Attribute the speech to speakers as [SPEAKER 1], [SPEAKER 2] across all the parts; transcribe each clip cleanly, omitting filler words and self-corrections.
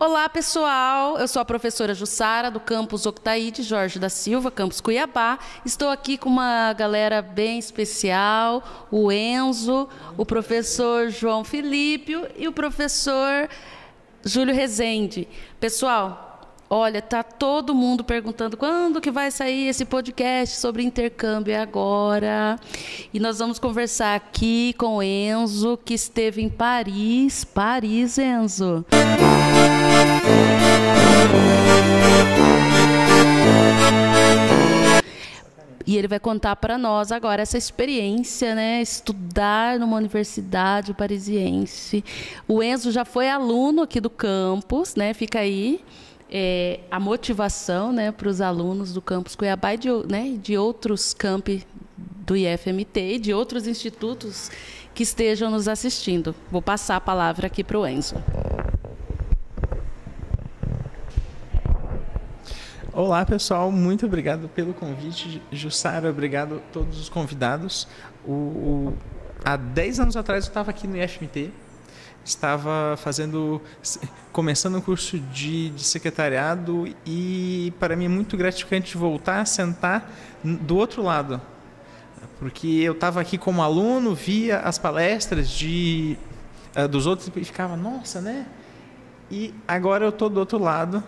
[SPEAKER 1] Olá, pessoal. Eu sou a professora Jussara, do campus Octaíde Jorge da Silva, campus Cuiabá. Estou aqui com uma galera bem especial, o Enzo, o professor João Filipe e o professor Júlio Rezende. Pessoal, olha, tá todo mundo perguntando quando que vai sair esse podcast sobre intercâmbio. É agora. E nós vamos conversar aqui com o Enzo, que esteve em Paris. Paris, Enzo. E ele vai contar para nós agora essa experiência, né? Estudar numa universidade parisiense. O Enzo já foi aluno aqui do campus, né? Fica aí a motivação, né, para os alunos do campus Cuiabá e de outros campi do IFMT e de outros institutos que estejam nos assistindo. Vou passar a palavra aqui para o Enzo.
[SPEAKER 2] Olá, pessoal. Muito obrigado pelo convite. Jussara, obrigado a todos os convidados. Há 10 anos atrás eu estava aqui no IFMT. Estava começando um curso de secretariado e para mim é muito gratificante voltar a sentar do outro lado. Porque eu estava aqui como aluno, via as palestras dos outros e ficava, nossa, né? E agora eu estou do outro lado.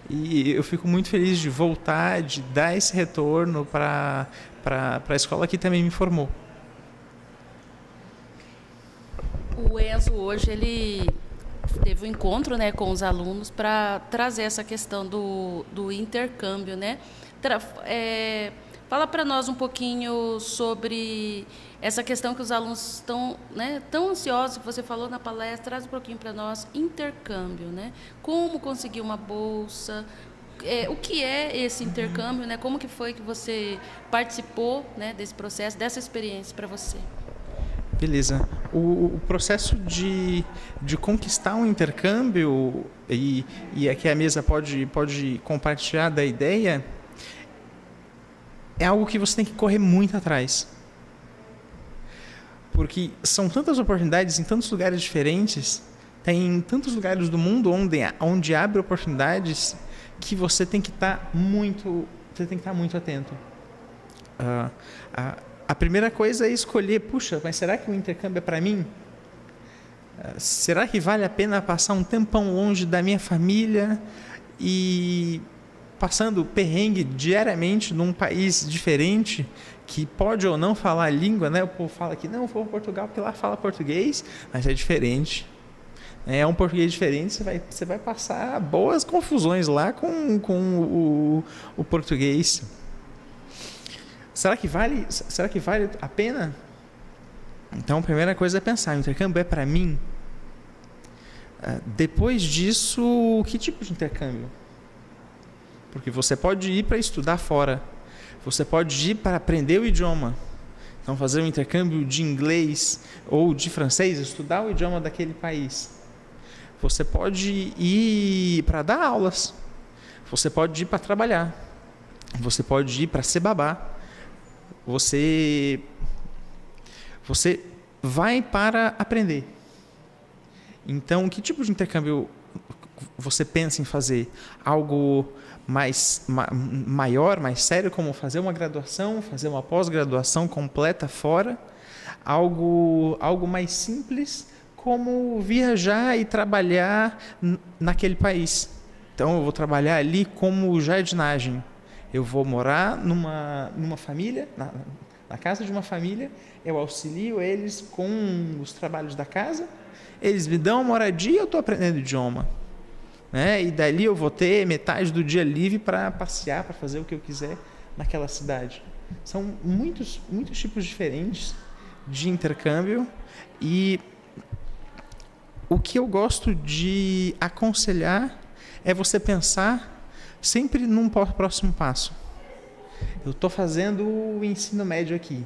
[SPEAKER 2] E eu fico muito feliz de voltar, de dar esse retorno para a escola que também me formou.
[SPEAKER 1] O Enzo hoje ele teve um encontro, né, com os alunos para trazer essa questão do intercâmbio, né? Fala para nós um pouquinho sobre essa questão que os alunos estão, né, tão ansiosos, que você falou na palestra, traz um pouquinho para nós, intercâmbio, né? Como conseguir uma bolsa, o que é esse intercâmbio, né? Como que foi que você participou, né, desse processo, dessa experiência para você?
[SPEAKER 2] Beleza. O processo de conquistar um intercâmbio, e aqui a mesa pode compartilhar da ideia, é algo que você tem que correr muito atrás. Porque são tantas oportunidades em tantos lugares diferentes, tem tantos lugares do mundo onde abre oportunidades que você tem que estar muito atento. A primeira coisa é escolher, puxa, mas será que o intercâmbio é para mim? Será que vale a pena passar um tempão longe da minha família e passando perrengue diariamente num país diferente que pode ou não falar a língua, né? O povo fala que não, vou para Portugal porque lá fala português, mas é diferente. É um português diferente, você vai passar boas confusões lá com o português. Será que vale a pena? Então, a primeira coisa é pensar, o intercâmbio é para mim? Depois disso, que tipo de intercâmbio? Porque você pode ir para estudar fora, você pode ir para aprender o idioma. Então, fazer um intercâmbio de inglês ou de francês, estudar o idioma daquele país. Você pode ir para dar aulas, você pode ir para trabalhar, você pode ir para ser babá. Você vai para aprender. Então, que tipo de intercâmbio você pensa em fazer? Algo maior, mais sério, como fazer uma graduação, fazer uma pós-graduação completa fora? Algo mais simples, como viajar e trabalhar naquele país. Então, eu vou trabalhar ali como jardinagem. Eu vou morar numa família, na casa de uma família, eu auxilio eles com os trabalhos da casa, eles me dão uma moradia e eu estou aprendendo idioma. Né? E dali eu vou ter metade do dia livre para passear, para fazer o que eu quiser naquela cidade. São muitos tipos diferentes de intercâmbio e o que eu gosto de aconselhar é você pensar sempre num próximo passo. Eu estou fazendo o ensino médio aqui.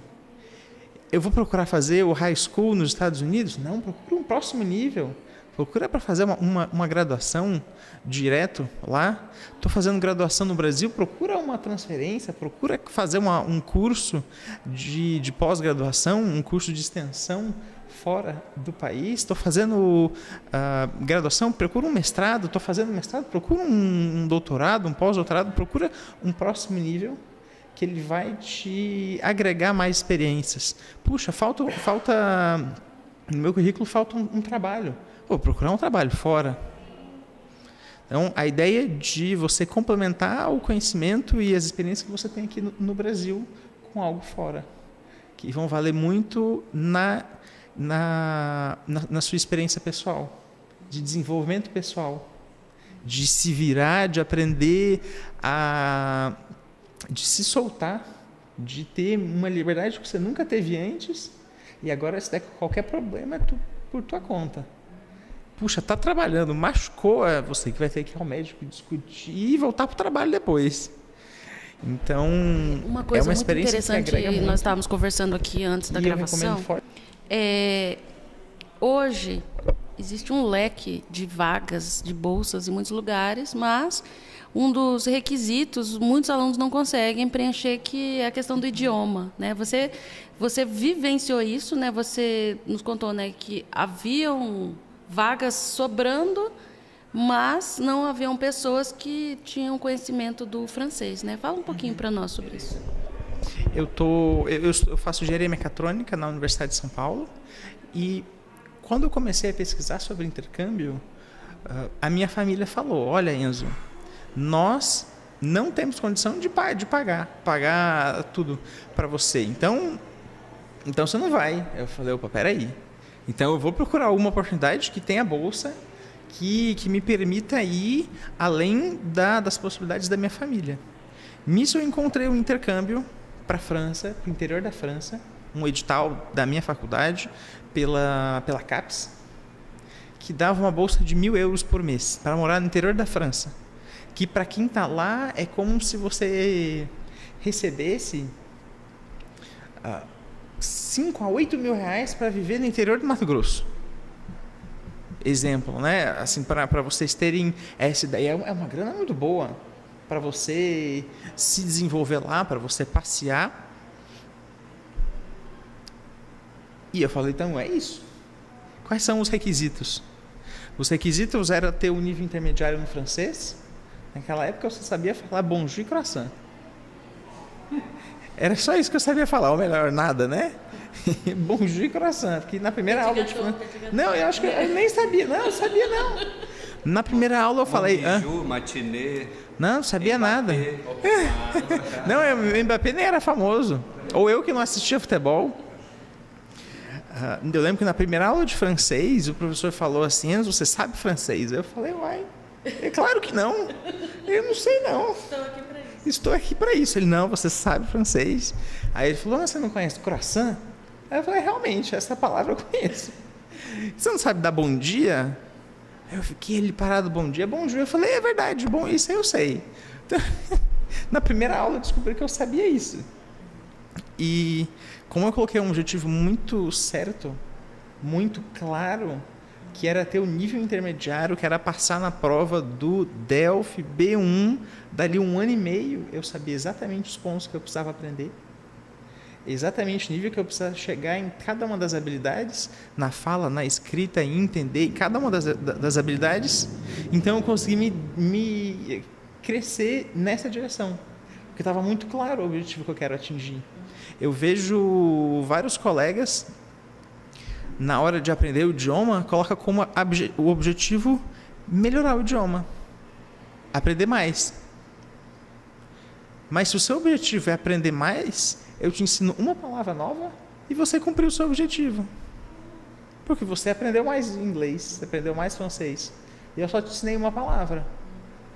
[SPEAKER 2] Eu vou procurar fazer o high school nos Estados Unidos? Não, procura um próximo nível. Procura para fazer uma graduação direto lá. Estou fazendo graduação no Brasil, procura uma transferência, procura fazer um curso de pós-graduação, um curso de extensão fora do país, estou fazendo graduação, procura um mestrado, estou fazendo mestrado, procura um doutorado, um pós-doutorado, procura um próximo nível que ele vai te agregar mais experiências. Puxa, falta no meu currículo falta um trabalho. Vou procurar um trabalho fora. Então, a ideia de você complementar o conhecimento e as experiências que você tem aqui no Brasil com algo fora, que vão valer muito na sua experiência pessoal, de desenvolvimento pessoal, de se virar, de aprender de se soltar, de ter uma liberdade que você nunca teve antes, e agora se der qualquer problema é por tua conta. Puxa, tá trabalhando, machucou, é você que vai ter que ir ao médico discutir e voltar para o trabalho depois. Então,
[SPEAKER 1] uma coisa
[SPEAKER 2] muito
[SPEAKER 1] interessante, nós estávamos conversando aqui antes da gravação. Hoje existe um leque de vagas, de bolsas em muitos lugares, mas um dos requisitos, muitos alunos não conseguem preencher, que é a questão do idioma, né? Você vivenciou isso, né? Você nos contou, né, que haviam vagas sobrando, mas não haviam pessoas que tinham conhecimento do francês, né? Fala um pouquinho para nós sobre isso.
[SPEAKER 2] Eu faço engenharia mecatrônica na Universidade de São Paulo, e quando eu comecei a pesquisar sobre intercâmbio, a minha família falou: olha, Enzo, nós não temos condição de pagar tudo para você, então você não vai. Eu falei: opa, peraí, então eu vou procurar uma oportunidade que tenha bolsa, que me permita ir além das possibilidades da minha família. Nisso eu encontrei um intercâmbio para a França, para o interior da França, um edital da minha faculdade, pela CAPES, que dava uma bolsa de 1.000 euros por mês para morar no interior da França, que para quem está lá é como se você recebesse 5 a 8 mil reais para viver no interior do Mato Grosso. Exemplo, né? Assim, para vocês terem essa ideia, é uma grana muito boa para você se desenvolver lá, para você passear. E eu falei: então é isso. Quais são os requisitos? Os requisitos era ter um nível intermediário no francês. Naquela época eu só sabia falar bonjour e croissant. Era só isso que eu sabia falar, ou melhor, nada, né? Bonjour e croissant, porque na primeira aula de francês... Não, eu acho que eu nem sabia. Não, eu sabia não. Na primeira aula eu falei...
[SPEAKER 3] Bonjour, matinê...
[SPEAKER 2] Não, não sabia nada. Não, o Mbappé nem era famoso. Ou eu que não assistia futebol. Eu lembro que na primeira aula de francês, o professor falou assim: Enzo, você sabe francês? Eu falei: uai, é claro que não. Eu não sei não. Estou aqui para isso. Ele: não, você sabe francês. Aí ele falou: mas você não conhece croissant? Aí eu falei: realmente, essa palavra eu conheço. Você não sabe dar bom dia? Aí eu fiquei ali parado: bom dia, bonjour. Eu falei: é verdade, bom, isso aí eu sei. Então, na primeira aula eu descobri que eu sabia isso. E como eu coloquei um objetivo muito certo, muito claro, que era ter o nível intermediário, que era passar na prova do DELF B1, dali 1 ano e meio, eu sabia exatamente os pontos que eu precisava aprender, exatamente o nível que eu precisava chegar em cada uma das habilidades, na fala, na escrita, em entender, em cada uma das habilidades. Então eu consegui me crescer nessa direção, porque estava muito claro o objetivo que eu quero atingir. Eu vejo vários colegas, na hora de aprender o idioma, coloca como o objetivo melhorar o idioma, aprender mais. Mas se o seu objetivo é aprender mais, eu te ensino uma palavra nova e você cumpriu o seu objetivo. Porque você aprendeu mais inglês, você aprendeu mais francês. E eu só te ensinei uma palavra.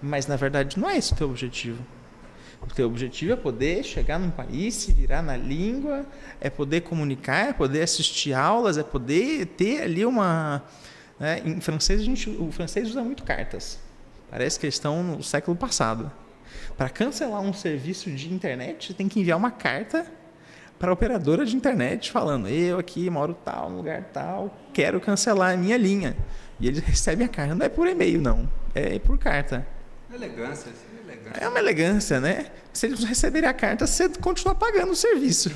[SPEAKER 2] Mas, na verdade, não é esse o teu objetivo. O teu objetivo é poder chegar num país, se virar na língua, é poder comunicar, é poder assistir aulas, é poder ter ali uma... Né? Em francês, o francês usa muito cartas. Parece que eles estão no século passado. Para cancelar um serviço de internet, você tem que enviar uma carta para a operadora de internet falando: eu aqui moro tal, no lugar tal, quero cancelar a minha linha. E eles recebem a carta. Não é por e-mail, não. É por carta.
[SPEAKER 3] Elegância.
[SPEAKER 2] É uma elegância, né? Se eles receberem a carta, você continua pagando o serviço.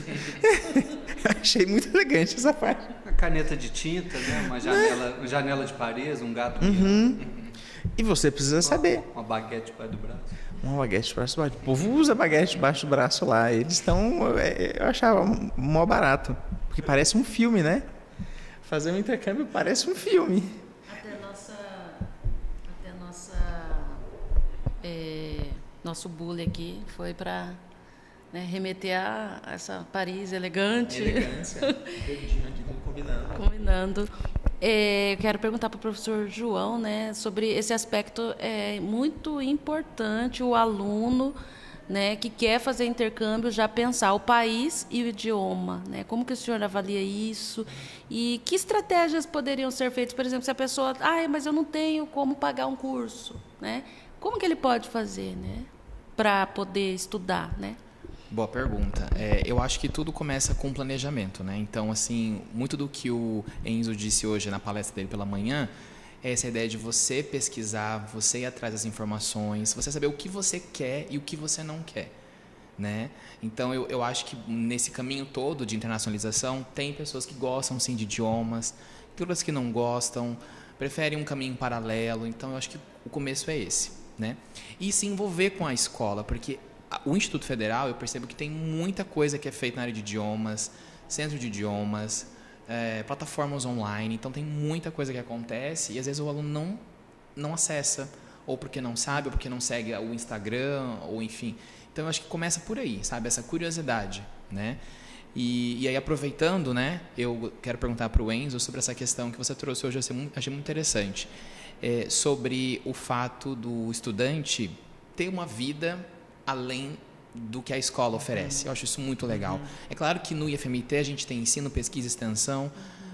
[SPEAKER 2] Achei muito elegante essa parte.
[SPEAKER 3] caneta de tinta, né? Uma janela de Paris, um gato.
[SPEAKER 2] E você precisa saber.
[SPEAKER 3] Uma baguete debaixo do braço.
[SPEAKER 2] Uma baguete debaixo do braço. O povo usa baguete debaixo do braço lá. Eles estão... Eu achava mó barato. Porque parece um filme, né? Fazer um intercâmbio parece um filme.
[SPEAKER 1] Nosso bullying aqui foi para remeter a essa Paris elegante.
[SPEAKER 2] Elegância. Verdinho aqui, tudo combinando.
[SPEAKER 1] Combinando. Eu quero perguntar para o professor João, né, sobre esse aspecto muito importante, o aluno, né, que quer fazer intercâmbio já pensar o país e o idioma, né? Como que o senhor avalia isso? E que estratégias poderiam ser feitas? Por exemplo, se a pessoa, mas eu não tenho como pagar um curso, né? Como que ele pode fazer, né, para poder estudar, né?
[SPEAKER 4] Boa pergunta. Eu acho que tudo começa com planejamento, né? Então, assim, muito do que o Enzo disse hoje na palestra dele pela manhã é essa ideia de você pesquisar, você ir atrás das informações, você saber o que você quer e o que você não quer, né? Então, eu acho que nesse caminho todo de internacionalização, tem pessoas que gostam, sim, de idiomas, tem outras que não gostam, preferem um caminho paralelo. Então, eu acho que o começo é esse, né? E se envolver com a escola, porque o Instituto Federal, eu percebo que tem muita coisa que é feita na área de idiomas, centro de idiomas, plataformas online. Então, tem muita coisa que acontece e, às vezes, o aluno não acessa, ou porque não sabe, ou porque não segue o Instagram, ou enfim. Então, eu acho que começa por aí, sabe? Essa curiosidade, né? E aí, aproveitando, né? Eu quero perguntar para o Enzo sobre essa questão que você trouxe hoje, eu achei muito interessante. Sobre o fato do estudante ter uma vida além do que a escola oferece. Eu acho isso muito legal. É claro que no IFMT a gente tem ensino, pesquisa e extensão.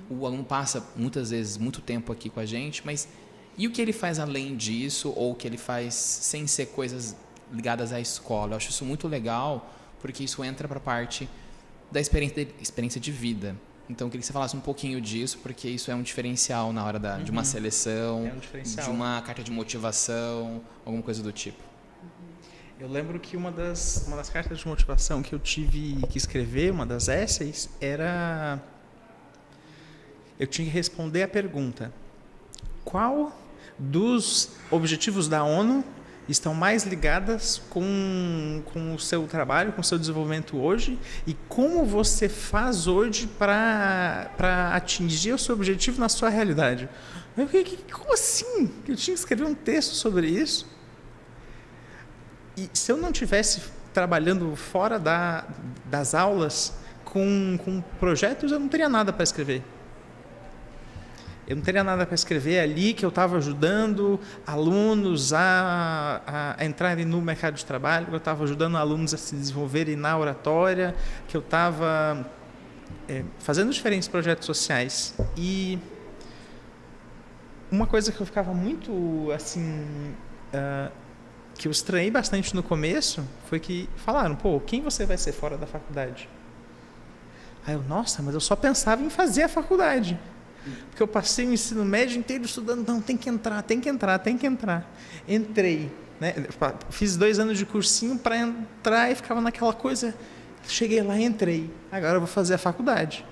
[SPEAKER 4] O aluno passa muitas vezes muito tempo aqui com a gente, mas e o que ele faz além disso, ou o que ele faz sem ser coisas ligadas à escola? Eu acho isso muito legal, porque isso entra para a parte da experiência de vida. Então, eu queria que você falasse um pouquinho disso, porque isso é um diferencial na hora de uma seleção, de uma carta de motivação, alguma coisa do tipo.
[SPEAKER 2] Eu lembro que uma das cartas de motivação que eu tive que escrever, uma das essays, era... Eu tinha que responder a pergunta: qual dos objetivos da ONU estão mais ligadas com o seu trabalho, com o seu desenvolvimento hoje, e como você faz hoje para atingir o seu objetivo na sua realidade? Como assim? Eu tinha que escrever um texto sobre isso? E se eu não estivesse trabalhando fora das aulas com projetos, eu não teria nada para escrever. Eu não teria nada para escrever ali que eu estava ajudando alunos a entrarem no mercado de trabalho, que eu estava ajudando alunos a se desenvolverem na oratória, que eu estava fazendo diferentes projetos sociais. E uma coisa que eu ficava muito assim... que eu estranhei bastante no começo, foi que falaram: pô, quem você vai ser fora da faculdade? Aí eu, nossa, mas eu só pensava em fazer a faculdade. Porque eu passei o ensino médio inteiro estudando, não, tem que entrar. Entrei, né? Fiz 2 anos de cursinho para entrar e ficava naquela coisa. Cheguei lá e entrei. Agora eu vou fazer a faculdade.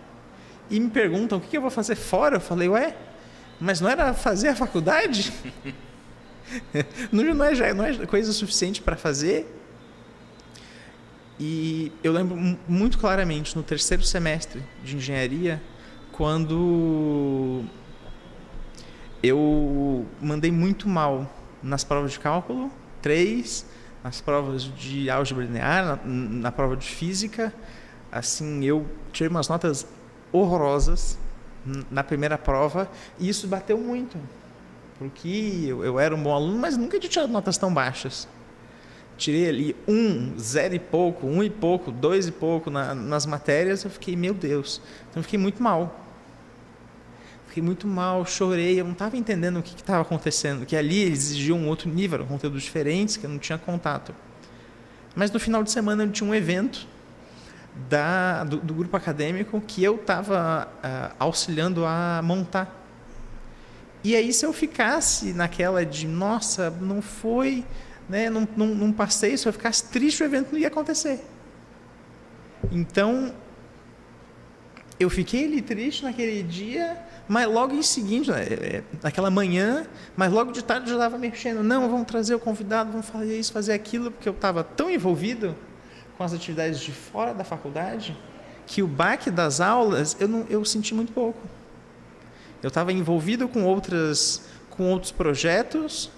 [SPEAKER 2] E me perguntam, o que eu vou fazer fora? Eu falei, mas não era fazer a faculdade? não é coisa suficiente para fazer? E eu lembro muito claramente, no 3º semestre de engenharia, quando eu mandei muito mal nas provas de cálculo 3, nas provas de álgebra linear, na prova de física. Assim, eu tirei umas notas horrorosas na primeira prova, e isso bateu muito, porque eu era um bom aluno, mas nunca tinha tirado notas tão baixas. Tirei ali 0 e pouco, 1 e pouco, 2 e pouco nas matérias. Eu fiquei, meu Deus. Então eu fiquei muito mal. Chorei, eu não estava entendendo o que estava acontecendo, que ali eles exigiam um outro nível, eram conteúdos diferentes, que eu não tinha contato. Mas no final de semana eu tinha um evento do grupo acadêmico que eu estava auxiliando a montar. E aí, se eu ficasse naquela de, nossa, não foi, né, não passei, se eu ficasse triste, o evento não ia acontecer. Então, eu fiquei ali triste naquele dia, mas logo em seguinte, naquela manhã, mas logo de tarde eu já estava mexendo. Não, vamos trazer o convidado, vamos fazer isso, fazer aquilo, porque eu estava tão envolvido com as atividades de fora da faculdade que o baque das aulas eu senti muito pouco. Eu estava envolvido com outros projetos,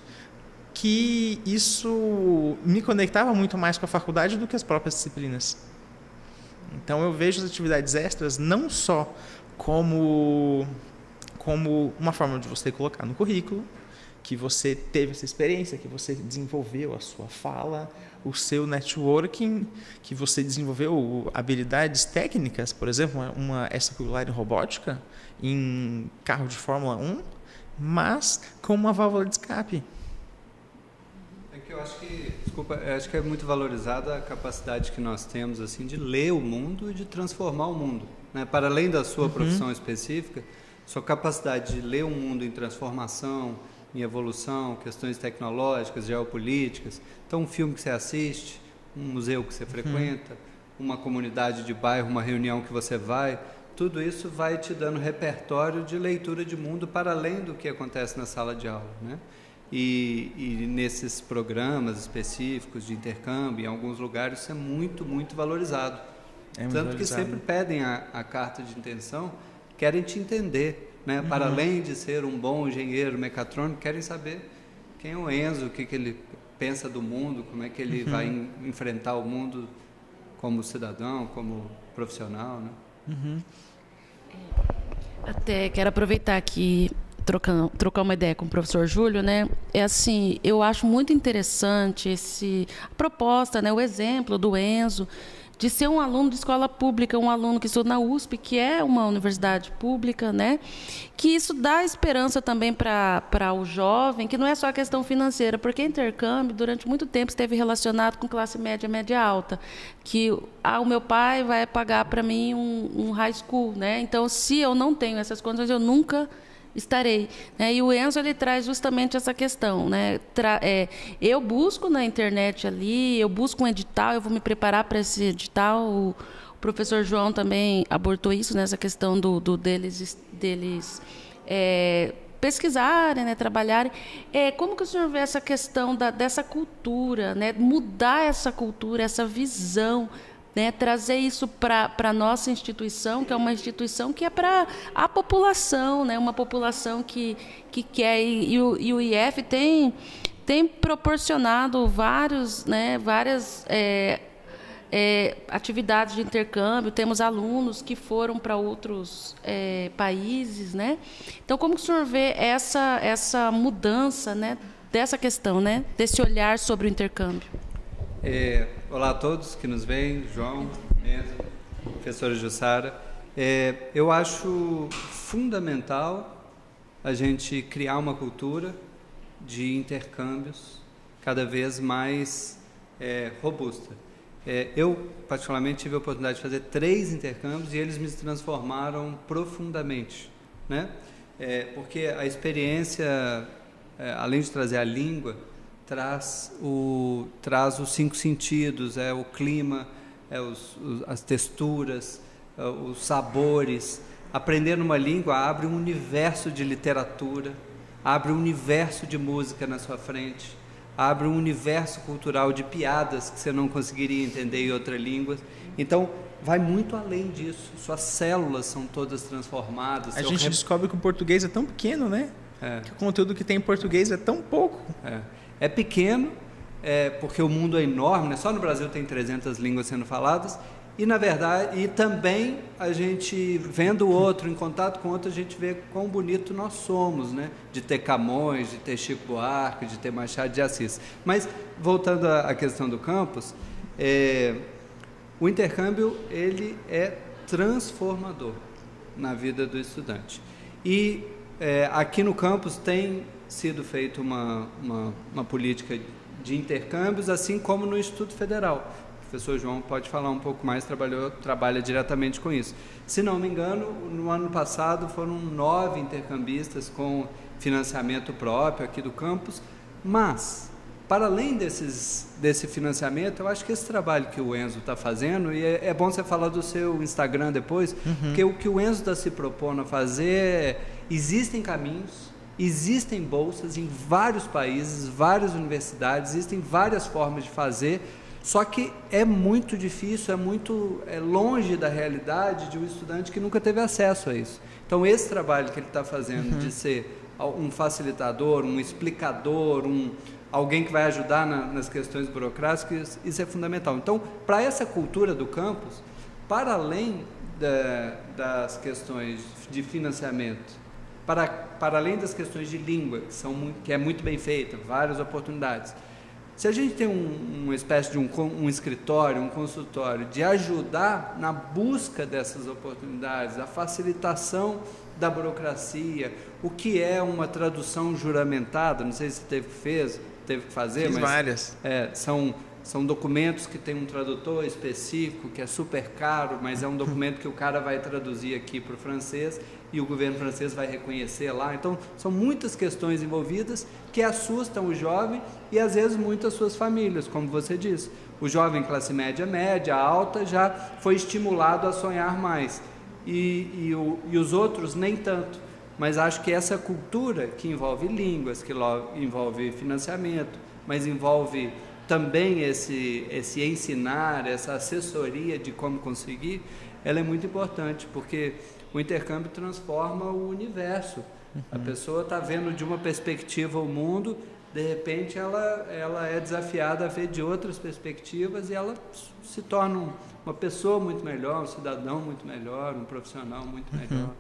[SPEAKER 2] que isso me conectava muito mais com a faculdade do que as próprias disciplinas. Então eu vejo as atividades extras não só como uma forma de você colocar no currículo, que você teve essa experiência, que você desenvolveu a sua fala, o seu networking, que você desenvolveu habilidades técnicas, por exemplo, uma extracurricular em robótica, em carro de Fórmula 1, mas com uma válvula de escape.
[SPEAKER 3] Eu acho que é muito valorizada a capacidade que nós temos assim de ler o mundo e de transformar o mundo, né? Para além da sua profissão específica, sua capacidade de ler o mundo em transformação, em evolução, questões tecnológicas, geopolíticas. Então, um filme que você assiste, um museu que você frequenta, uma comunidade de bairro, uma reunião que você vai, tudo isso vai te dando repertório de leitura de mundo para além do que acontece na sala de aula, né? E nesses programas específicos de intercâmbio, em alguns lugares, isso é muito, muito valorizado. Tanto que sempre pedem a carta de intenção, querem te entender, né? Para além de ser um bom engenheiro mecatrônico, querem saber quem é o Enzo, o que ele pensa do mundo, como é que ele vai enfrentar o mundo como cidadão, como profissional, né?
[SPEAKER 1] Até quero aproveitar aqui, trocar uma ideia com o professor Júlio, né? É assim, eu acho muito interessante a proposta, né? O exemplo do Enzo, de ser um aluno de escola pública, um aluno que estuda na USP, que é uma universidade pública, né? Que isso dá esperança também para o jovem, que não é só a questão financeira, porque intercâmbio, durante muito tempo, esteve relacionado com classe média, média alta, que o meu pai vai pagar para mim um high school, né? Então, se eu não tenho essas condições, eu nunca estarei, né? E o Enzo, ele traz justamente essa questão, né? Eu busco na internet ali, eu busco um edital, eu vou me preparar para esse edital. O professor João também abordou isso, nessa questão deles pesquisarem, né? Trabalharem. Como que o senhor vê essa questão dessa cultura, né? Mudar essa cultura, essa visão, né, trazer isso para a nossa instituição, que é uma instituição que é para a população, né, uma população que quer, e o IF tem proporcionado várias atividades de intercâmbio, temos alunos que foram para outros países, né? Então, como que o senhor vê essa mudança, né, dessa questão, né, desse olhar sobre o intercâmbio?
[SPEAKER 3] Olá a todos que nos veem, João, Enzo, professora Jussara. Eu acho fundamental a gente criar uma cultura de intercâmbios cada vez mais robusta. Eu, particularmente, tive a oportunidade de fazer 3 intercâmbios e eles me transformaram profundamente, né? Porque a experiência, além de trazer a língua, traz os 5 sentidos, o clima, as texturas, os sabores. Aprender uma língua abre um universo de literatura, abre um universo de música na sua frente, abre um universo cultural de piadas que você não conseguiria entender em outra língua. Então, vai muito além disso. Suas células são todas transformadas.
[SPEAKER 2] A gente descobre que o português é tão pequeno, né? Que o conteúdo que tem em português é tão pouco.
[SPEAKER 3] É pequeno, porque o mundo é enorme, né? Só no Brasil tem 300 línguas sendo faladas, e na verdade, e também a gente, vendo o outro, em contato com o outro, a gente vê quão bonito nós somos, né? De ter Camões, de ter Chico Buarque, de ter Machado de Assis. Mas, voltando à questão do campus, o intercâmbio, ele é transformador na vida do estudante. E aqui no campus tem sido feita uma política de intercâmbios, assim como no Instituto Federal. O professor João pode falar um pouco mais, trabalha diretamente com isso. Se não me engano, no ano passado foram 9 intercambistas com financiamento próprio aqui do campus, mas para além desse financiamento, eu acho que esse trabalho que o Enzo está fazendo, e é bom você falar do seu Instagram depois, porque o que o Enzo está se propondo a fazer, existem caminhos, existem bolsas em vários países, várias universidades, existem várias formas de fazer, só que é muito difícil, é longe da realidade de um estudante que nunca teve acesso a isso. Então, esse trabalho que ele está fazendo de ser um facilitador, um explicador, alguém que vai ajudar nas questões burocráticas, isso é fundamental. Então, para essa cultura do campus, para além das questões de financiamento, para além das questões de língua, que é muito bem feita, várias oportunidades, se a gente tem uma espécie de um escritório, um consultório, de ajudar na busca dessas oportunidades, a facilitação da burocracia, o que é uma tradução juramentada, não sei se teve que fazer, mas
[SPEAKER 2] várias.
[SPEAKER 3] São documentos que tem um tradutor específico, que é super caro, mas é um documento que o cara vai traduzir aqui para o francês e o governo francês vai reconhecer lá. Então, são muitas questões envolvidas que assustam o jovem e, às vezes, muitas suas famílias, como você disse. O jovem classe média, alta, já foi estimulado a sonhar mais. E os outros, nem tanto. Mas acho que essa cultura que envolve línguas, que envolve financiamento, mas envolve também esse ensinar, essa assessoria de como conseguir, ela é muito importante, porque o intercâmbio transforma o universo. A pessoa está vendo de uma perspectiva o mundo, de repente ela é desafiada a ver de outras perspectivas e ela se torna uma pessoa muito melhor, um cidadão muito melhor, um profissional muito melhor.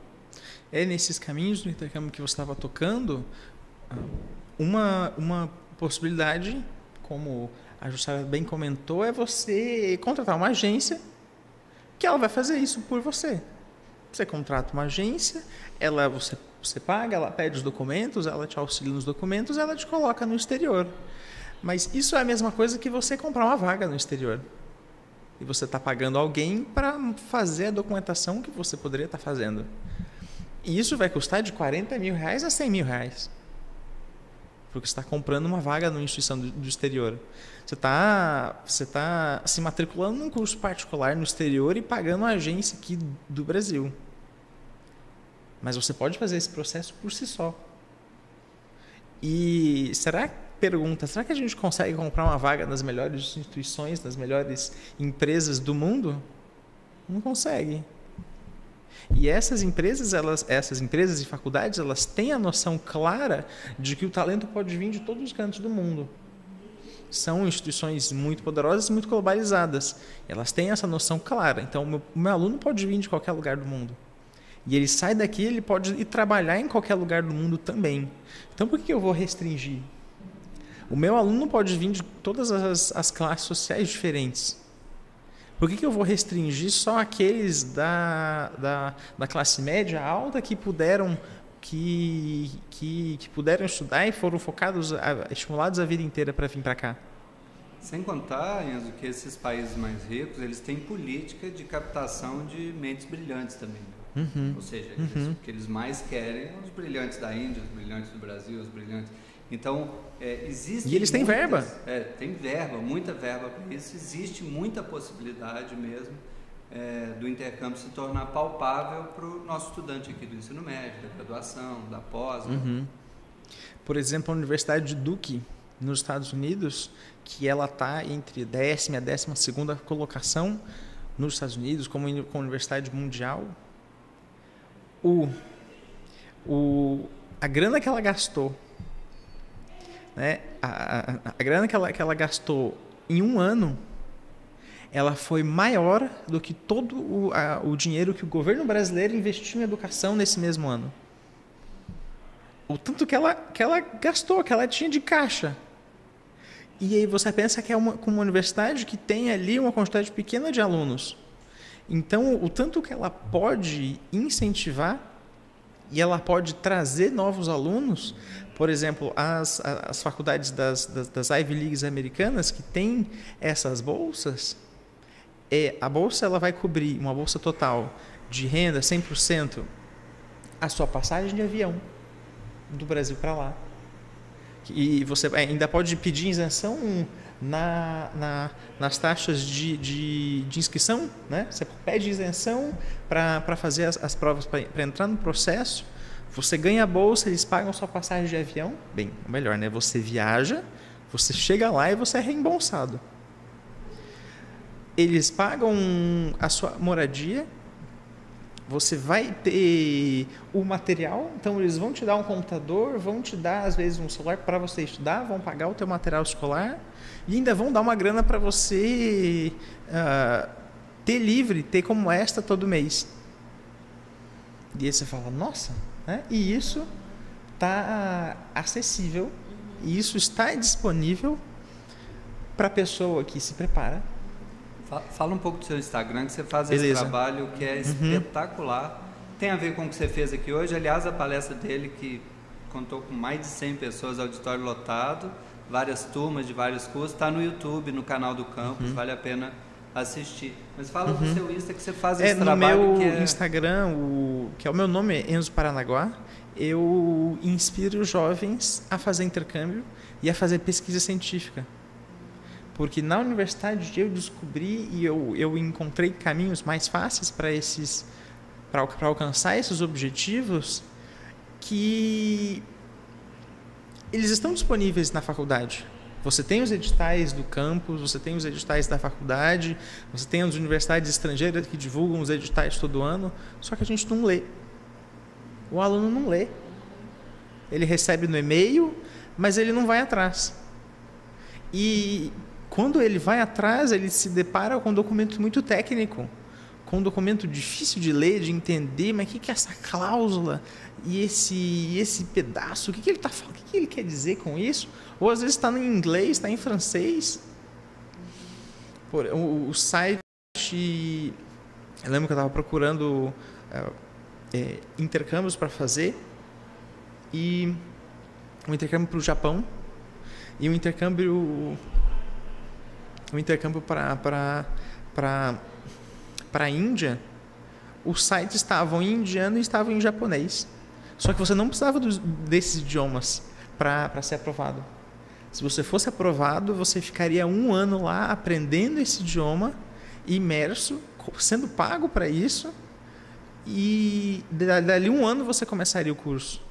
[SPEAKER 2] Nesses caminhos do intercâmbio que você estava tocando, uma possibilidade, como a Jussara bem comentou, é você contratar uma agência que ela vai fazer isso por você. Você contrata uma agência, você paga, ela pede os documentos, ela te auxilia nos documentos, ela te coloca no exterior. Mas isso é a mesma coisa que você comprar uma vaga no exterior. E você está pagando alguém para fazer a documentação que você poderia estar fazendo. E isso vai custar de R$40 mil a R$100 mil. Porque você está comprando uma vaga numa instituição do exterior. Você está se matriculando num curso particular no exterior e pagando uma agência aqui do Brasil. Mas você pode fazer esse processo por si só. E será que a gente consegue comprar uma vaga nas melhores instituições, nas melhores empresas do mundo? Não consegue. E essas empresas e faculdades, elas têm a noção clara de que o talento pode vir de todos os cantos do mundo. São instituições muito poderosas e muito globalizadas. Elas têm essa noção clara. Então, o meu aluno pode vir de qualquer lugar do mundo. E ele sai daqui, ele pode ir trabalhar em qualquer lugar do mundo também. Então, por que eu vou restringir? O meu aluno pode vir de todas as classes sociais diferentes. Por que eu vou restringir só aqueles da classe média alta que puderam estudar e foram estimulados a vida inteira para vir para cá?
[SPEAKER 3] Sem contar, Enzo, que esses países mais ricos, eles têm política de captação de mentes brilhantes também. Ou seja, o que eles mais querem os brilhantes da Índia, os brilhantes do Brasil, os brilhantes... Então, existe...
[SPEAKER 2] E eles têm verba.
[SPEAKER 3] Tem verba, muita verba para isso. Existe muita possibilidade mesmo do intercâmbio se tornar palpável para o nosso estudante aqui do ensino médio, da graduação, da pós.
[SPEAKER 2] Por exemplo, a Universidade de Duke, nos Estados Unidos, que ela está entre 10ª e a 12ª colocação nos Estados Unidos, como universidade mundial. A grana que ela gastou, né? A grana que ela gastou em um ano, ela foi maior do que todo o dinheiro que o governo brasileiro investiu em educação nesse mesmo ano. O tanto que ela gastou, que ela tinha de caixa. E aí você pensa que é uma universidade que tem ali uma quantidade pequena de alunos. Então, o tanto que ela pode incentivar e ela pode trazer novos alunos, por exemplo, as faculdades das Ivy Leagues americanas que têm essas bolsas, a bolsa ela vai cobrir uma bolsa total de renda 100% a sua passagem de avião do Brasil para lá, E você ainda pode pedir isenção nas taxas de inscrição, né? Você pede isenção para fazer as provas, para entrar no processo. Você ganha a bolsa, eles pagam sua passagem de avião. Bem, melhor, né? Você viaja, você chega lá e você é reembolsado. Eles pagam a sua moradia, você vai ter o material, então eles vão te dar um computador, vão te dar às vezes um celular para você estudar, vão pagar o teu material escolar e ainda vão dar uma grana para você ter livre, ter como extra todo mês. E aí você fala, nossa, né? E isso está acessível, e isso está disponível para a pessoa que se prepara.
[SPEAKER 3] Fala um pouco do seu Instagram, que você faz
[SPEAKER 2] Beleza.
[SPEAKER 3] esse trabalho que é espetacular. Tem a ver com o que você fez aqui hoje. Aliás, a palestra dele, que contou com mais de 100 pessoas, auditório lotado, várias turmas de vários cursos, está no YouTube, no canal do campus, vale a pena assistir. Mas fala do seu Insta, que você faz esse trabalho.
[SPEAKER 2] No meu Instagram, que é o meu nome, é Enzo Paranaguá, eu inspiro jovens a fazer intercâmbio e a fazer pesquisa científica. Porque na universidade eu descobri e eu encontrei caminhos mais fáceis para alcançar esses objetivos, que eles estão disponíveis na faculdade. Você tem os editais do campus, você tem os editais da faculdade, você tem as universidades estrangeiras que divulgam os editais todo ano, só que a gente não lê. O aluno não lê. Ele recebe no e-mail, mas ele não vai atrás. E quando ele vai atrás, ele se depara com um documento muito técnico, com um documento difícil de ler, de entender, mas o que é essa cláusula e esse pedaço, o que ele está falando, o que ele quer dizer com isso? Ou às vezes está em inglês, está em francês. O site, eu lembro que eu estava procurando intercâmbios para fazer, e um intercâmbio para o Japão e um intercâmbio para a Índia. Os sites estavam em indiano e estavam em japonês. Só que você não precisava desses idiomas para ser aprovado. Se você fosse aprovado, você ficaria 1 ano lá aprendendo esse idioma, imerso, sendo pago para isso, e dali 1 ano você começaria o curso.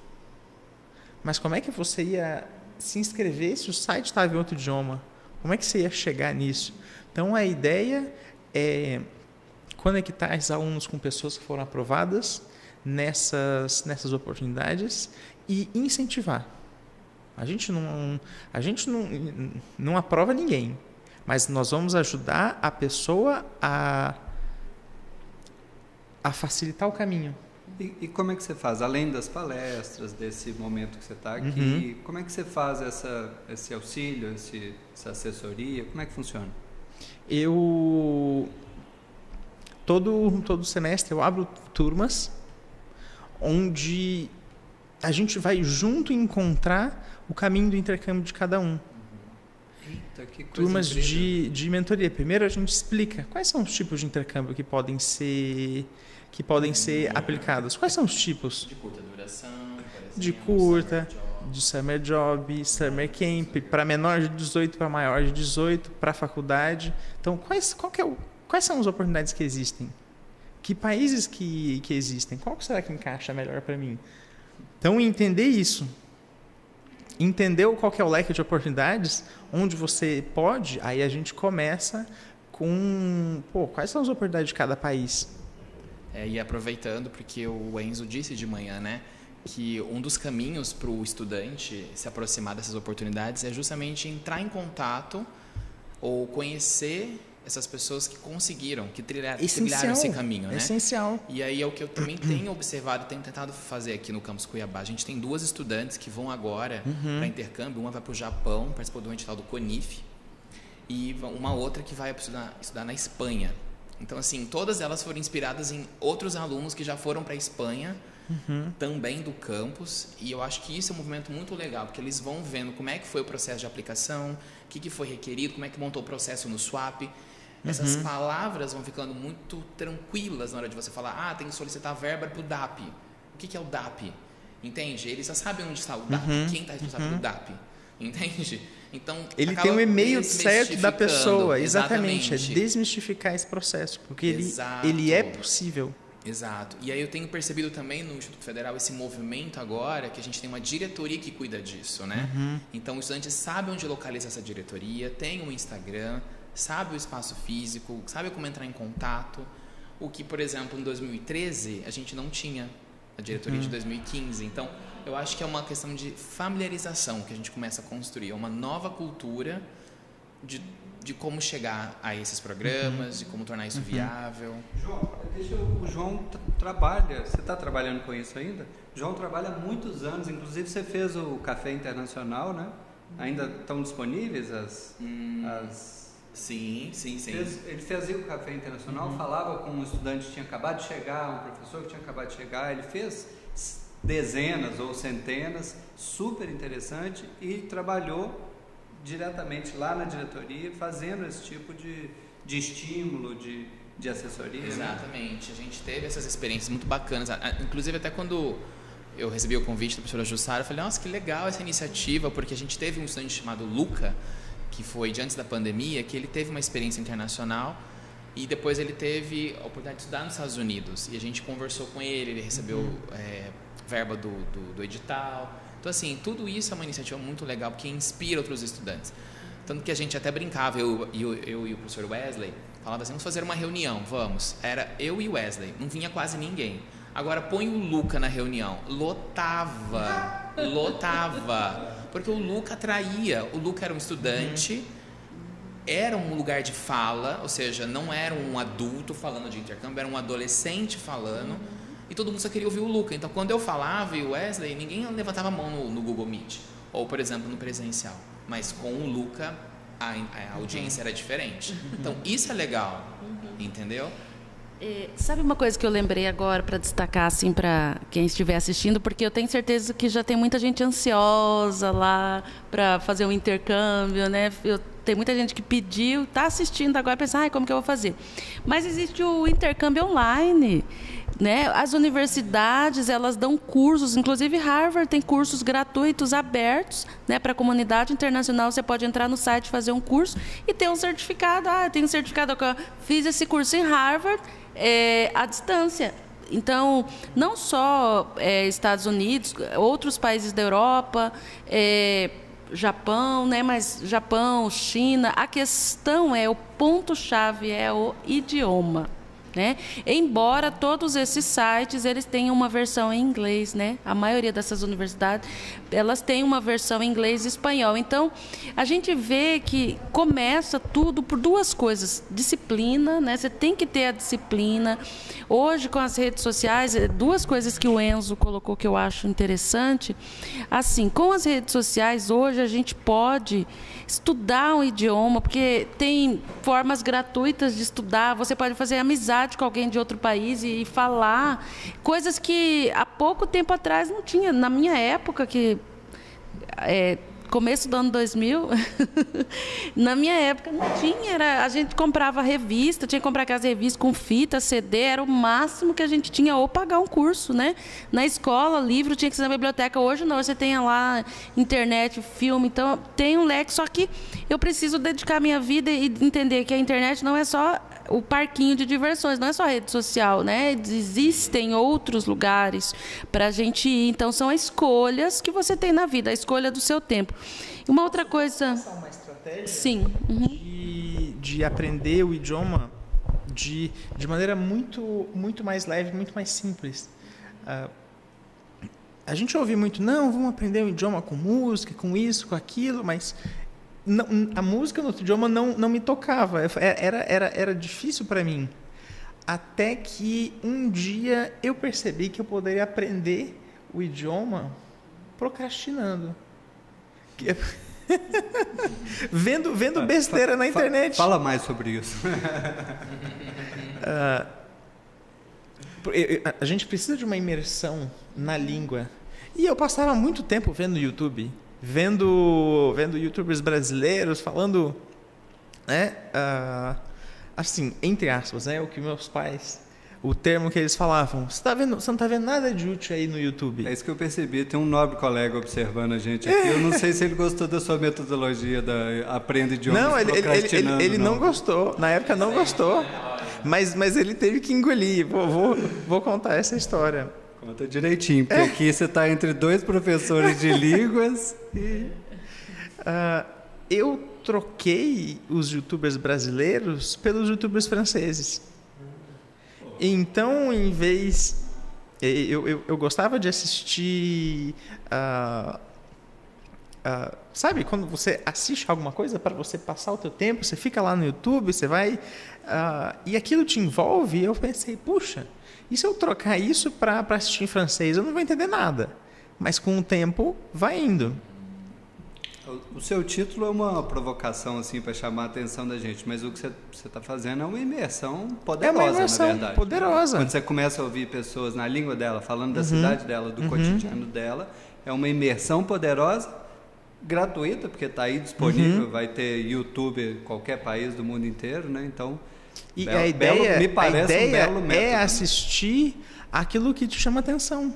[SPEAKER 2] Mas como é que você ia se inscrever se o site estava em outro idioma? Como é que você ia chegar nisso? Então, a ideia é conectar esses alunos com pessoas que foram aprovadas nessas oportunidades e incentivar. A gente não aprova ninguém, mas nós vamos ajudar a pessoa a facilitar o caminho.
[SPEAKER 3] E como é que você faz? Além das palestras, desse momento que você está aqui, como é que você faz esse auxílio, essa assessoria? Como é que funciona?
[SPEAKER 2] Todo semestre eu abro turmas onde a gente vai junto encontrar o caminho do intercâmbio de cada um.
[SPEAKER 3] Eita, que coisa
[SPEAKER 2] turmas
[SPEAKER 3] incrível.
[SPEAKER 2] de mentoria. Primeiro a gente explica quais são os tipos de intercâmbio que podem ser aplicados. Quais são os tipos?
[SPEAKER 4] De curta duração, por exemplo,
[SPEAKER 2] de curta, de summer job, summer camp, para menor de 18, para maior de 18, para faculdade. Então, quais são as oportunidades que existem? Que países que existem? Qual será que encaixa melhor para mim? Então, entender isso. Entender qual que é o leque de oportunidades, onde você pode, aí a gente começa com quais são as oportunidades de cada país.
[SPEAKER 4] E aproveitando, porque o Enzo disse de manhã, né, que um dos caminhos para o estudante se aproximar dessas oportunidades é justamente entrar em contato ou conhecer essas pessoas que conseguiram, que trilharam esse caminho, né?
[SPEAKER 2] Essencial.
[SPEAKER 4] E aí é o que eu também tenho observado e tenho tentado fazer aqui no Campus Cuiabá. A gente tem 2 estudantes que vão agora para intercâmbio. Uma vai para o Japão, participou do edital do CONIF, e uma outra que vai estudar na Espanha. Então, assim, todas elas foram inspiradas em outros alunos que já foram para a Espanha, também do campus, e eu acho que isso é um movimento muito legal, porque eles vão vendo como é que foi o processo de aplicação, o que foi requerido, como é que montou o processo no SWAP. Essas palavras vão ficando muito tranquilas na hora de você falar, tem que solicitar verba para o DAP. O que é o DAP? Entende? Eles já sabem onde está o DAP, quem está responsável pelo DAP. entende? Então,
[SPEAKER 2] ele tem um e-mail certo da pessoa, exatamente, é desmistificar esse processo, porque ele é possível.
[SPEAKER 4] Exato. E aí eu tenho percebido também no Instituto Federal esse movimento agora, que a gente tem uma diretoria que cuida disso, né? Então, o estudante sabe onde localiza essa diretoria, tem um Instagram, sabe o espaço físico, sabe como entrar em contato, o que, por exemplo, em 2013, a gente não tinha a diretoria de 2015. Então, eu acho que é uma questão de familiarização que a gente começa a construir, é uma nova cultura de como chegar a esses programas, de como tornar isso viável.
[SPEAKER 3] João, o João trabalha, você está trabalhando com isso ainda? O João trabalha há muitos anos, inclusive você fez o Café Internacional, né? Ainda estão disponíveis as...
[SPEAKER 4] Sim.
[SPEAKER 3] Ele fazia o Café Internacional, falava com um estudante que tinha acabado de chegar, um professor que tinha acabado de chegar, ele fez dezenas ou centenas, super interessante, e trabalhou diretamente lá na diretoria, fazendo esse tipo de estímulo, de assessoria.
[SPEAKER 4] Exatamente, a gente teve essas experiências muito bacanas, inclusive até quando eu recebi o convite da professora Jussara, eu falei, nossa, que legal essa iniciativa, porque a gente teve um estudante chamado Luca, que foi de antes da pandemia, que ele teve uma experiência internacional e depois ele teve a oportunidade de estudar nos Estados Unidos, e a gente conversou com ele recebeu verba do edital. Então, assim, tudo isso é uma iniciativa muito legal, porque inspira outros estudantes. Tanto que a gente até brincava, eu e o professor Wesley, falava assim, vamos fazer uma reunião, vamos. Era eu e o Wesley, não vinha quase ninguém. Agora, põe o Luca na reunião, lotava, porque o Luca atraía, o Luca era um estudante, era um lugar de fala, ou seja, não era um adulto falando de intercâmbio, era um adolescente falando, e todo mundo só queria ouvir o Luca. Então, quando eu falava e o Wesley, ninguém levantava a mão no Google Meet, ou, por exemplo, no presencial. Mas com o Luca, a audiência era diferente. Então, isso é legal, entendeu?
[SPEAKER 1] Sabe uma coisa que eu lembrei agora para destacar, assim, para quem estiver assistindo, porque eu tenho certeza que já tem muita gente ansiosa lá para fazer um intercâmbio, né? Tem muita gente que pediu, está assistindo agora, pensando, como que eu vou fazer? Mas existe o intercâmbio online, né? As universidades, elas dão cursos, inclusive Harvard tem cursos gratuitos abertos, né, para a comunidade internacional. Você pode entrar no site, fazer um curso e ter um certificado. Eu tenho um certificado, fiz esse curso em Harvard à distância. Então, não só Estados Unidos, outros países da Europa, Japão, né? Mas Japão, China, a questão o ponto-chave é o idioma, né? Embora todos esses sites eles tenham uma versão em inglês, né? A maioria dessas universidades elas têm uma versão em inglês e espanhol. Então a gente vê que começa tudo por duas coisas: disciplina, né? Você tem que ter a disciplina. Hoje com as redes sociais, duas coisas que o Enzo colocou que eu acho interessante. Assim, com as redes sociais hoje a gente pode estudar um idioma, porque tem formas gratuitas de estudar. Você pode fazer amizade com alguém de outro país e falar coisas que há pouco tempo atrás não tinha. Na minha época, que começo do ano 2000, na minha época não tinha, a gente comprava revista, tinha que comprar aquelas revistas com fita, CD, era o máximo que a gente tinha, ou pagar um curso, né? Na escola, livro tinha que ser na biblioteca. Hoje não, você tem lá internet, filme, então tem um leque, só que eu preciso dedicar minha vida e entender que a internet não é só o parquinho de diversões, não é só rede social, né? Existem outros lugares para a gente ir. Então, são as escolhas que você tem na vida, a escolha do seu tempo. E uma outra coisa...
[SPEAKER 2] Uma estratégia
[SPEAKER 1] Sim.
[SPEAKER 2] De aprender o idioma de maneira muito mais leve, muito mais simples. A gente ouve muito, vamos aprender o idioma com música, com isso, com aquilo, mas... Não, a música no outro idioma não me tocava, era difícil para mim, até que um dia eu percebi que eu poderia aprender o idioma procrastinando, vendo besteira na internet.
[SPEAKER 3] Fala mais sobre isso.
[SPEAKER 2] A gente precisa de uma imersão na língua, e eu passava muito tempo vendo YouTube, vendo youtubers brasileiros falando, né, assim, entre aspas, né, o que meus pais o termo que eles falavam. Você não está vendo nada de útil aí no YouTube.
[SPEAKER 3] É isso que eu percebi. Tem um nobre colega observando a gente aqui. Eu não sei se ele gostou da sua metodologia da Aprenda Idiomas
[SPEAKER 2] Não,
[SPEAKER 3] procrastinando.
[SPEAKER 2] ele não gostou. Na época não gostou. Mas ele teve que engolir. Vou contar essa história.
[SPEAKER 3] Conta direitinho, porque aqui você está entre dois professores de línguas e...
[SPEAKER 2] Eu troquei os YouTubers brasileiros pelos YouTubers franceses. Então, em vez... Eu gostava de assistir... sabe, quando você assiste alguma coisa para você passar o teu tempo, você fica lá no YouTube, você vai... e aquilo te envolve, e eu pensei, puxa, e se eu trocar isso para assistir em francês? Eu não vou entender nada. Mas com o tempo, vai indo.
[SPEAKER 3] O seu título é uma provocação assim para chamar a atenção da gente, mas o que você está fazendo é uma imersão poderosa,
[SPEAKER 2] na verdade. Poderosa.
[SPEAKER 3] Quando você começa a ouvir pessoas na língua dela, falando da cidade dela, do cotidiano dela, é uma imersão poderosa, gratuita, porque está aí disponível, vai ter YouTube em qualquer país do mundo inteiro, né? Então,
[SPEAKER 2] e a ideia,
[SPEAKER 3] me parece um belo método,
[SPEAKER 2] é assistir aquilo que te chama atenção.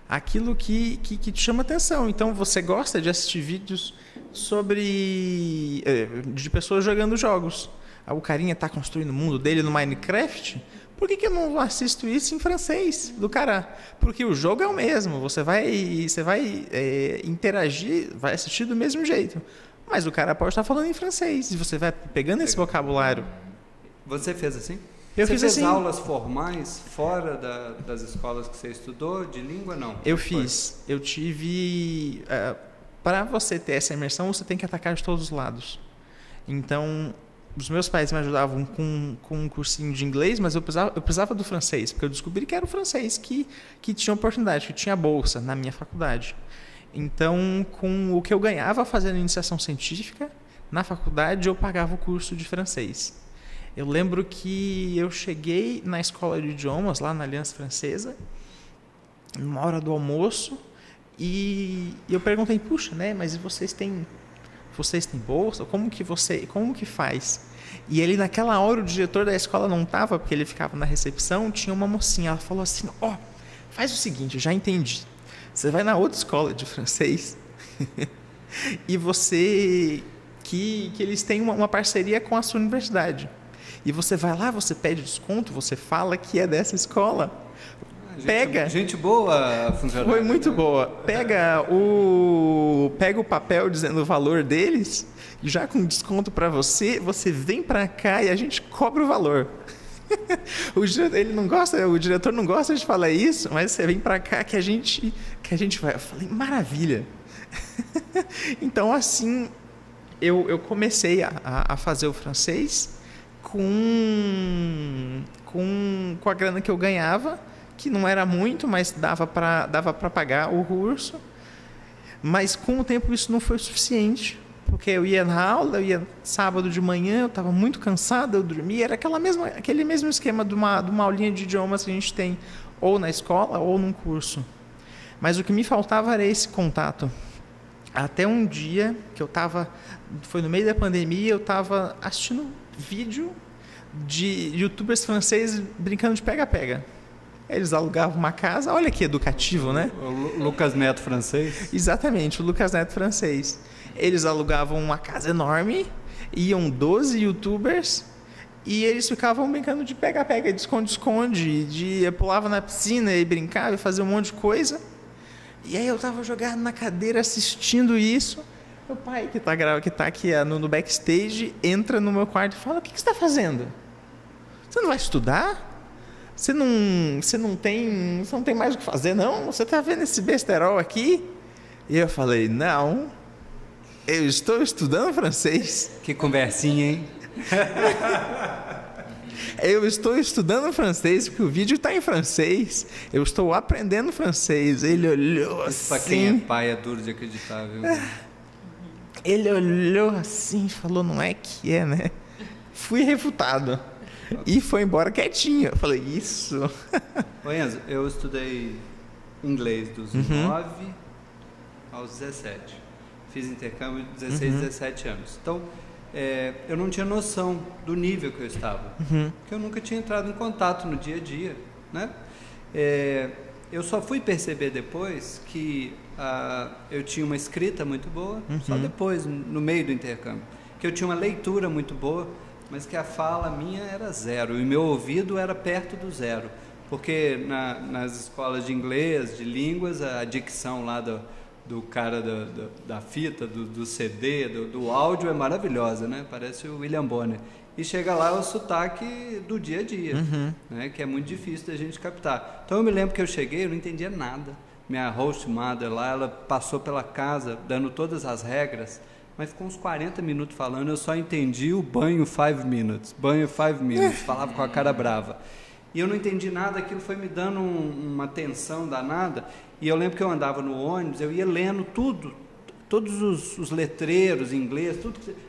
[SPEAKER 2] Aquilo que te chama atenção. Então, você gosta de assistir vídeos de pessoas jogando jogos. O carinha está construindo o mundo dele no Minecraft. Por que eu não assisto isso em francês do cara? Porque o jogo é o mesmo. Você vai interagir, vai assistir do mesmo jeito. Mas o cara pode estar falando em francês. E você vai pegando esse vocabulário.
[SPEAKER 3] Você fez assim?
[SPEAKER 2] Eu fiz assim.
[SPEAKER 3] Você fez aulas formais fora das escolas que você estudou, de língua, não?
[SPEAKER 2] Eu fiz. Eu tive... para você ter essa imersão, você tem que atacar de todos os lados. Então, os meus pais me ajudavam com um cursinho de inglês, mas eu precisava do francês, porque eu descobri que era o francês que tinha oportunidade, que tinha bolsa na minha faculdade. Então, com o que eu ganhava fazendo iniciação científica, na faculdade eu pagava o curso de francês. Eu lembro que eu cheguei na escola de idiomas, lá na Aliança Francesa, numa hora do almoço, e eu perguntei, puxa, né, mas vocês têm bolsa? Como que faz? E ele, naquela hora, o diretor da escola não estava, porque ele ficava na recepção, tinha uma mocinha, ela falou assim, faz o seguinte, eu já entendi. Você vai na outra escola de francês e que eles têm uma parceria com a sua universidade. E você vai lá, você pede desconto, você fala que é dessa escola.
[SPEAKER 3] Gente boa, funcionária.
[SPEAKER 2] Foi muito boa. Pega o papel dizendo o valor deles, e já com desconto para você vem para cá e a gente cobra o valor. O diretor não gosta de falar isso, mas você vem para cá que a gente vai. Eu falei, maravilha. Então, assim, eu comecei a fazer o francês com a grana que eu ganhava, que não era muito, mas dava para pagar o curso. Mas com o tempo isso não foi suficiente, porque eu ia na aula, eu ia sábado de manhã, eu estava muito cansado, eu dormia, era aquele mesmo esquema de uma aulinha de idiomas que a gente tem ou na escola ou num curso. Mas o que me faltava era esse contato. Até um dia que foi no meio da pandemia, eu estava assistindo vídeo de youtubers franceses brincando de pega-pega. Eles alugavam uma casa, olha que educativo, né?
[SPEAKER 3] O Lucas Neto francês?
[SPEAKER 2] Exatamente, o Lucas Neto francês. Eles alugavam uma casa enorme, iam 12 youtubers e eles ficavam brincando de pega-pega, de esconde-esconde, pulava na piscina e brincava e fazia um monte de coisa. E aí eu estava jogado na cadeira assistindo isso. Meu pai, que tá aqui no backstage, entra no meu quarto e fala, o que você está fazendo? Você não vai estudar? Você não tem mais o que fazer, não? Você está vendo esse besterol aqui? E eu falei, não, eu estou estudando francês.
[SPEAKER 3] Que conversinha, hein?
[SPEAKER 2] Eu estou estudando francês, porque o vídeo está em francês. Eu estou aprendendo francês. Ele olhou assim.
[SPEAKER 3] Para quem é pai é duro de acreditar, viu?
[SPEAKER 2] Ele olhou assim e falou, não é que é, né? Fui refutado. E foi embora quietinho. Eu falei, isso.
[SPEAKER 3] Ô Enzo, eu estudei inglês dos 9 aos 17. Fiz intercâmbio de 16, 17 anos. Então, eu não tinha noção do nível que eu estava, porque eu nunca tinha entrado em contato no dia a dia, né? Eu só fui perceber depois que eu tinha uma escrita muito boa, só depois, no meio do intercâmbio, que eu tinha uma leitura muito boa, mas que a fala minha era zero, e meu ouvido era perto do zero, porque nas escolas de inglês, de línguas, a dicção lá do cara da fita, do CD, do áudio é maravilhosa, né? Parece o William Bonner. E chega lá o sotaque do dia a dia, né? Que é muito difícil da gente captar. Então eu me lembro que eu cheguei, eu não entendia nada. Minha host mother lá, ela passou pela casa dando todas as regras, mas ficou uns 40 minutos falando, eu só entendi o banho 5 minutes, falava com a cara brava. E eu não entendi nada, aquilo foi me dando uma tensão danada. E eu lembro que eu andava no ônibus, eu ia lendo tudo, todos os letreiros em inglês,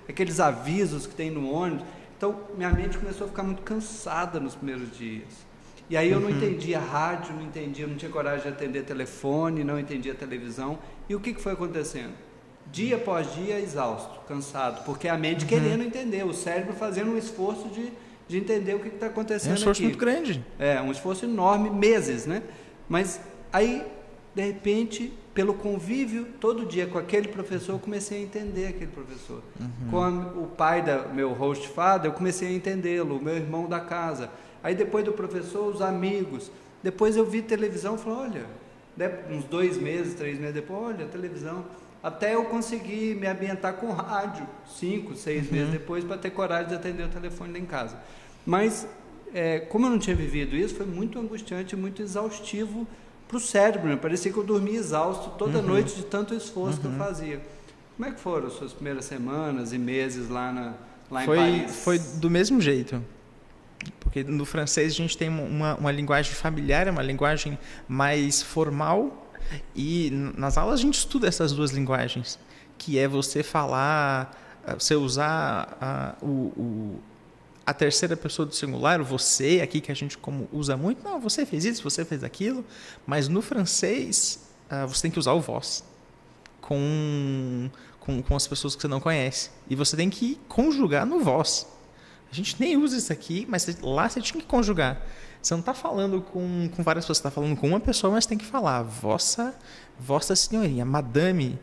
[SPEAKER 3] aqueles avisos que tem no ônibus. Então, minha mente começou a ficar muito cansada nos primeiros dias. E aí eu não entendia rádio, eu não tinha coragem de atender telefone, não entendia televisão. E o que foi acontecendo? Dia após dia, exausto, cansado, porque a mente querendo entender, o cérebro fazendo um esforço de entender o que está acontecendo aqui.
[SPEAKER 2] É um esforço muito grande.
[SPEAKER 3] Um esforço enorme, meses, né? Mas aí, de repente, pelo convívio, todo dia com aquele professor, eu comecei a entender aquele professor. Com o pai do meu host father, eu comecei a entendê-lo, o meu irmão da casa. Aí depois do professor, os amigos. Depois eu vi televisão e falei, olha, uns 2 meses, 3 meses depois, olha, televisão. Até eu conseguir me ambientar com rádio, 5, 6 meses depois, para ter coragem de atender o telefone lá em casa. Mas, como eu não tinha vivido isso, foi muito angustiante, muito exaustivo para o cérebro, né? Parecia que eu dormia exausto toda noite de tanto esforço que eu fazia. Como é que foram as suas primeiras semanas e meses lá em Paris?
[SPEAKER 2] Foi do mesmo jeito. Porque no francês a gente tem uma linguagem familiar, uma linguagem mais formal, e nas aulas a gente estuda essas duas linguagens, que é você falar, você usar a terceira pessoa do singular, o você, aqui que a gente como usa muito, não, você fez isso, você fez aquilo, mas no francês você tem que usar o vós com as pessoas que você não conhece, e você tem que conjugar no vós. A gente nem usa isso aqui, mas lá você tinha que conjugar. Você não está falando com várias pessoas, você está falando com uma pessoa, mas tem que falar vossa senhoria, madame.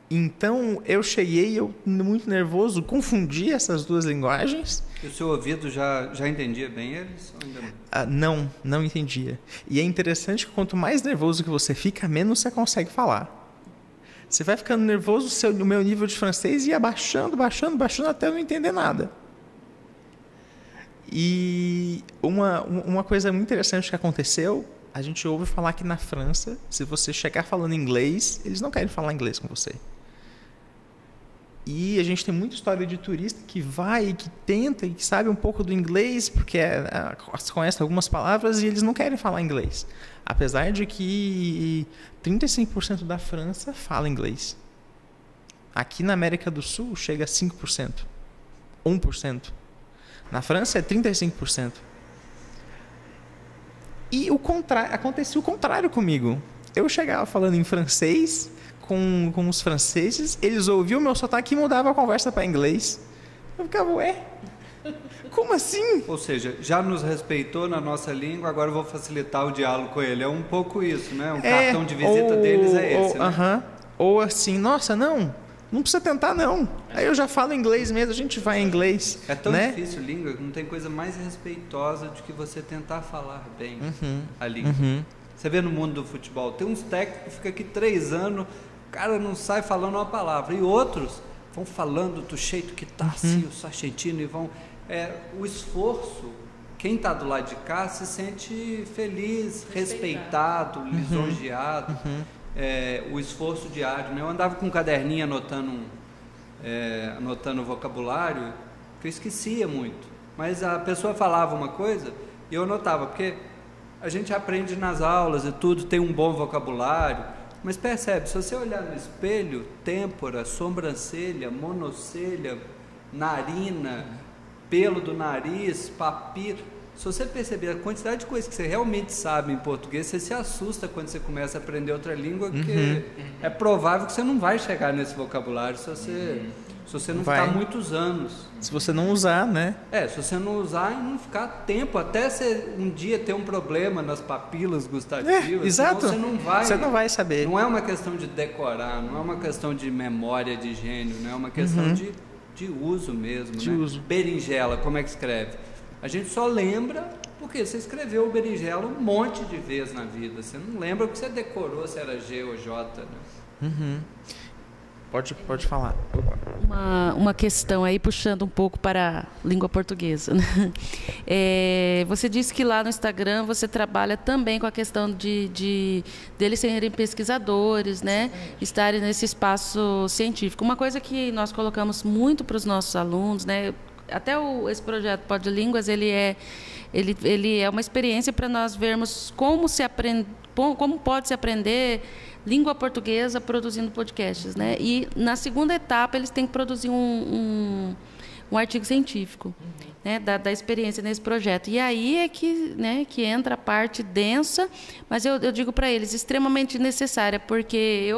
[SPEAKER 2] Então, eu cheguei, muito nervoso, confundi essas duas linguagens.
[SPEAKER 3] E o seu ouvido já entendia bem eles? Ou ainda
[SPEAKER 2] não entendia. E é interessante que quanto mais nervoso que você fica, menos você consegue falar. Você vai ficando nervoso, o meu nível de francês ia baixando até eu não entender nada. E uma coisa muito interessante que aconteceu, a gente ouve falar que na França, se você chegar falando inglês, eles não querem falar inglês com você. E a gente tem muita história de turista que vai, que tenta e que sabe um pouco do inglês, porque conhece algumas palavras e eles não querem falar inglês. Apesar de que 35% da França fala inglês. Aqui na América do Sul chega a 5%. 1%. Na França é 35%. E acontecia o contrário comigo. Eu chegava falando em francês com os franceses, eles ouviam o meu sotaque e mudavam a conversa para inglês. Eu ficava, como assim?
[SPEAKER 3] Ou seja, já nos respeitou na nossa língua, agora eu vou facilitar o diálogo com ele. É um pouco isso, né? O cartão de visita deles é esse, né?
[SPEAKER 2] Ou assim, nossa, não precisa tentar, não. Aí eu já falo inglês mesmo, a gente vai em inglês.
[SPEAKER 3] É tão difícil língua, não tem coisa mais respeitosa do que você tentar falar bem a língua. Você vê no mundo do futebol, tem uns técnicos que ficam aqui 3 anos, o cara não sai falando uma palavra. E outros vão falando do jeito que tá, assim, o sargentino, e vão... o esforço, quem está do lado de cá se sente feliz, respeitado, lisonjeado. O esforço diário, né? Eu andava com um caderninho anotando vocabulário, que eu esquecia muito, mas a pessoa falava uma coisa e eu anotava, porque a gente aprende nas aulas e tudo, tem um bom vocabulário, mas percebe, se você olhar no espelho, têmpora, sobrancelha, monocelha, narina, pelo do nariz, papiro, se você perceber a quantidade de coisas que você realmente sabe em português, você se assusta quando você começa a aprender outra língua, porque é provável que você não vai chegar nesse vocabulário se você não ficar muitos anos.
[SPEAKER 2] Se você não usar, né?
[SPEAKER 3] Se você não usar e não ficar tempo, até você um dia ter um problema nas papilas gustativas.
[SPEAKER 2] Exato.
[SPEAKER 3] Você não vai
[SPEAKER 2] saber.
[SPEAKER 3] Não é uma questão de decorar, não é uma questão de memória de gênio, não é uma questão de uso mesmo. De uso. Berinjela, como é que escreve? A gente só lembra porque você escreveu o berinjela um monte de vezes na vida. Você não lembra porque você decorou se era G ou J, né?
[SPEAKER 2] Pode falar.
[SPEAKER 1] Uma questão aí, puxando um pouco para a língua portuguesa. Né? Você disse que lá no Instagram você trabalha também com a questão deles serem pesquisadores, né? Estarem nesse espaço científico. Uma coisa que nós colocamos muito para os nossos alunos, né? Até esse projeto Podlínguas, ele é uma experiência para nós vermos como pode se aprender língua portuguesa produzindo podcasts, né? E na segunda etapa eles têm que produzir um artigo científico, né? Da experiência nesse projeto. E aí é que entra a parte densa, mas eu digo para eles extremamente necessária, porque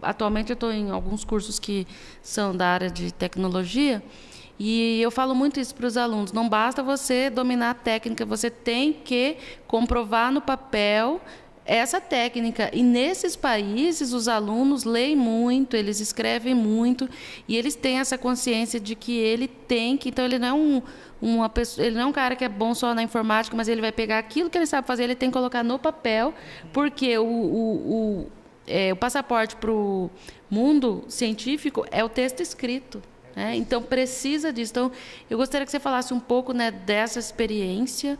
[SPEAKER 1] atualmente eu estou em alguns cursos que são da área de tecnologia. E eu falo muito isso para os alunos, não basta você dominar a técnica, você tem que comprovar no papel essa técnica. E nesses países, os alunos leem muito, eles escrevem muito, e eles têm essa consciência de que ele tem que... Então, ele não é ele não é um cara que é bom só na informática, mas ele vai pegar aquilo que ele sabe fazer, ele tem que colocar no papel, porque o passaporte para o mundo científico é o texto escrito. Então, precisa disso. Então, eu gostaria que você falasse um pouco, né, dessa experiência,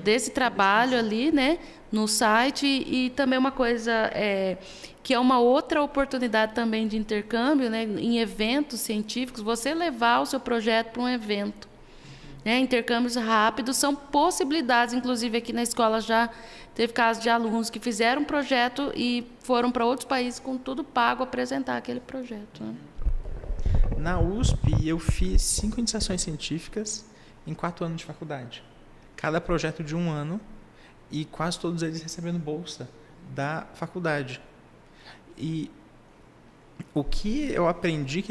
[SPEAKER 1] desse trabalho ali, né, no site, e também uma coisa que é uma outra oportunidade também de intercâmbio, né, em eventos científicos, você levar o seu projeto para um evento. Intercâmbios rápidos são possibilidades, inclusive aqui na escola já teve casos de alunos que fizeram um projeto e foram para outros países com tudo pago apresentar aquele projeto, né?
[SPEAKER 2] Na USP, eu fiz 5 iniciações científicas em 4 anos de faculdade. Cada projeto de 1 ano, e quase todos eles recebendo bolsa da faculdade. E o que eu aprendi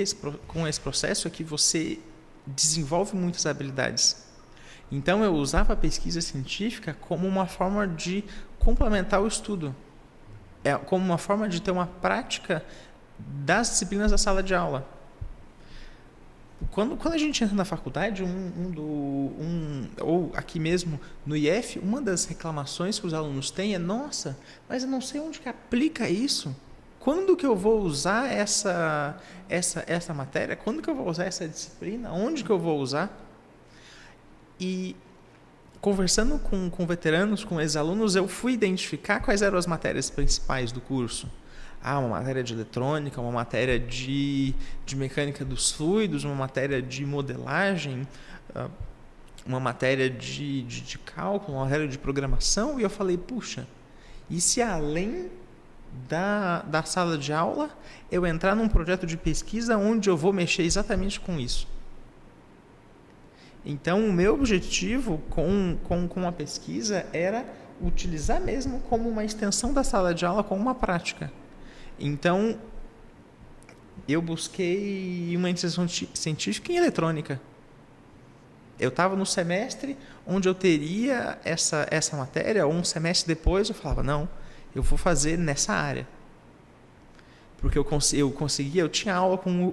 [SPEAKER 2] com esse processo é que você desenvolve muitas habilidades. Então, eu usava a pesquisa científica como uma forma de complementar o estudo. Como uma forma de ter uma prática das disciplinas da sala de aula. Quando a gente entra na faculdade, ou aqui mesmo no IF, uma das reclamações que os alunos têm é: nossa, mas eu não sei onde que aplica isso. Quando que eu vou usar essa matéria? Quando que eu vou usar essa disciplina? Onde que eu vou usar? E conversando com veteranos, com ex-alunos, eu fui identificar quais eram as matérias principais do curso. Uma matéria de eletrônica, uma matéria de mecânica dos fluidos, uma matéria de modelagem, uma matéria de cálculo, uma matéria de programação. E eu falei, puxa, e se além da sala de aula eu entrar num projeto de pesquisa onde eu vou mexer exatamente com isso? Então, o meu objetivo com a pesquisa era utilizar mesmo como uma extensão da sala de aula, como uma prática. Então, eu busquei uma iniciação científica em eletrônica. Eu estava no semestre onde eu teria essa matéria, ou um semestre depois eu falava, não, eu vou fazer nessa área. Porque eu tinha aula com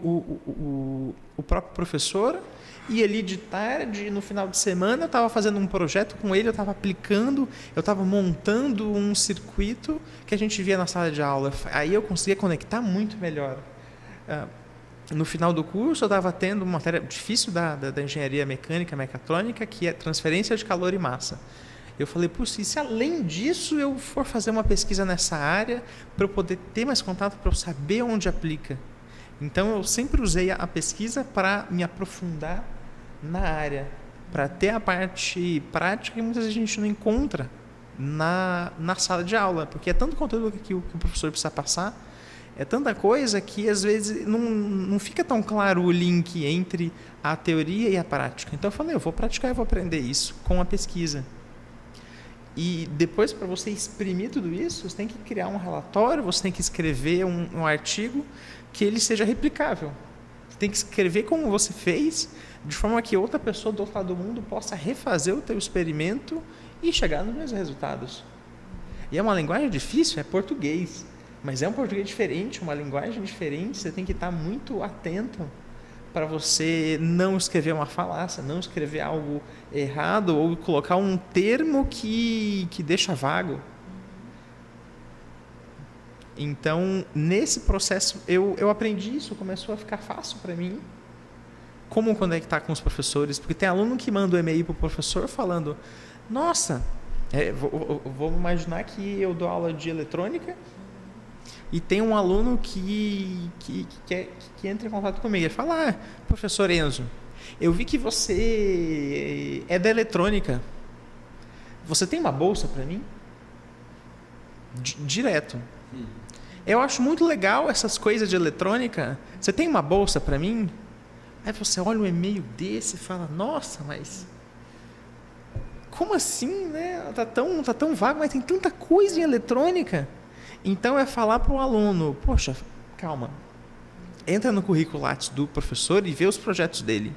[SPEAKER 2] o próprio professor, e ali de tarde, no final de semana, eu estava fazendo um projeto com ele, eu estava aplicando, eu estava montando um circuito que a gente via na sala de aula. Aí eu conseguia conectar muito melhor. No final do curso, eu estava tendo uma matéria difícil da engenharia mecânica, mecatrônica, que é transferência de calor e massa. Eu falei, puxa, e se além disso eu for fazer uma pesquisa nessa área, para eu poder ter mais contato, para eu saber onde aplica? Então, eu sempre usei a pesquisa para me aprofundar na área, para ter a parte prática que muitas vezes a gente não encontra na sala de aula, porque é tanto conteúdo que o professor precisa passar, É tanta coisa que, às vezes, não fica tão claro o link entre a teoria e a prática. Então, eu falei, eu vou praticar e vou aprender isso com a pesquisa. E depois, para você exprimir tudo isso, você tem que criar um relatório, você tem que escrever um artigo que ele seja replicável. Você tem que escrever como você fez, de forma que outra pessoa do outro lado do mundo possa refazer o teu experimento e chegar nos mesmos resultados. E é uma linguagem difícil, é português. Mas é um português diferente, uma linguagem diferente, você tem que estar muito atento para você não escrever uma falácia, não escrever algo errado ou colocar um termo que deixa vago. Então, nesse processo, eu aprendi isso, começou a ficar fácil para mim. Como conectar com os professores, porque tem aluno que manda um e-mail para o professor falando, nossa, vou imaginar que eu dou aula de eletrônica, e tem um aluno que entra em contato comigo. Ele fala, professor Enzo, eu vi que você é da eletrônica. Você tem uma bolsa para mim? Direto. Eu acho muito legal essas coisas de eletrônica. Você tem uma bolsa para mim? Aí você olha um e-mail desse e fala, nossa, mas... como assim, né? Tá tão vago, mas tem tanta coisa em eletrônica. Então, é falar para o aluno, poxa, calma, entra no currículo Lattes do professor e vê os projetos dele.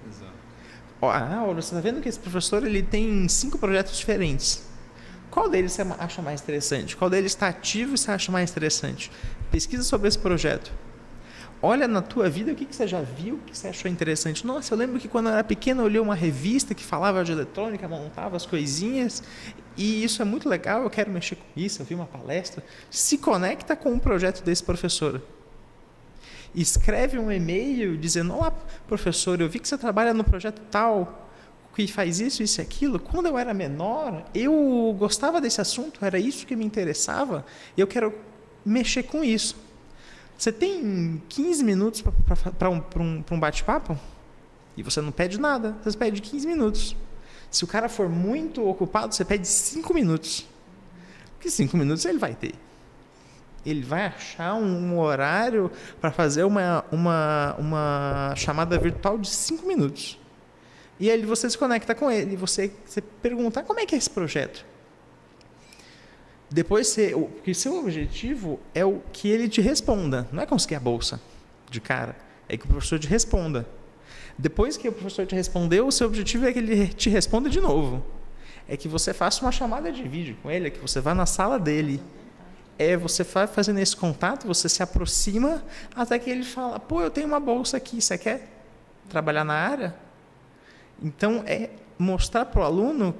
[SPEAKER 2] Exato. Você está vendo que esse professor ele tem 5 projetos diferentes. Qual deles você acha mais interessante? Qual deles está ativo e você acha mais interessante? Pesquisa sobre esse projeto. Olha na tua vida o que você já viu, o que você achou interessante. Nossa, eu lembro que quando eu era pequeno eu li uma revista que falava de eletrônica, montava as coisinhas, e isso é muito legal, eu quero mexer com isso, eu vi uma palestra. Se conecta com um projeto desse professor. Escreve um e-mail dizendo, olá, professor, eu vi que você trabalha no projeto tal, que faz isso, isso e aquilo. Quando eu era menor, eu gostava desse assunto, era isso que me interessava, e eu quero mexer com isso. Você tem 15 minutos para um bate-papo? E você não pede nada, você pede 15 minutos. Se o cara for muito ocupado, você pede 5 minutos. Porque 5 minutos ele vai ter. Ele vai achar um horário para fazer uma chamada virtual de 5 minutos. E aí você se conecta com ele, você pergunta, como é que é esse projeto? Depois, porque seu objetivo é o que ele te responda. Não é conseguir a bolsa de cara. É que o professor te responda. Depois que o professor te respondeu, o seu objetivo é que ele te responda de novo. É que você faça uma chamada de vídeo com ele, é que você vá na sala dele. Você vai fazendo esse contato, você se aproxima, até que ele fala, eu tenho uma bolsa aqui, você quer trabalhar na área? Então, é mostrar para o aluno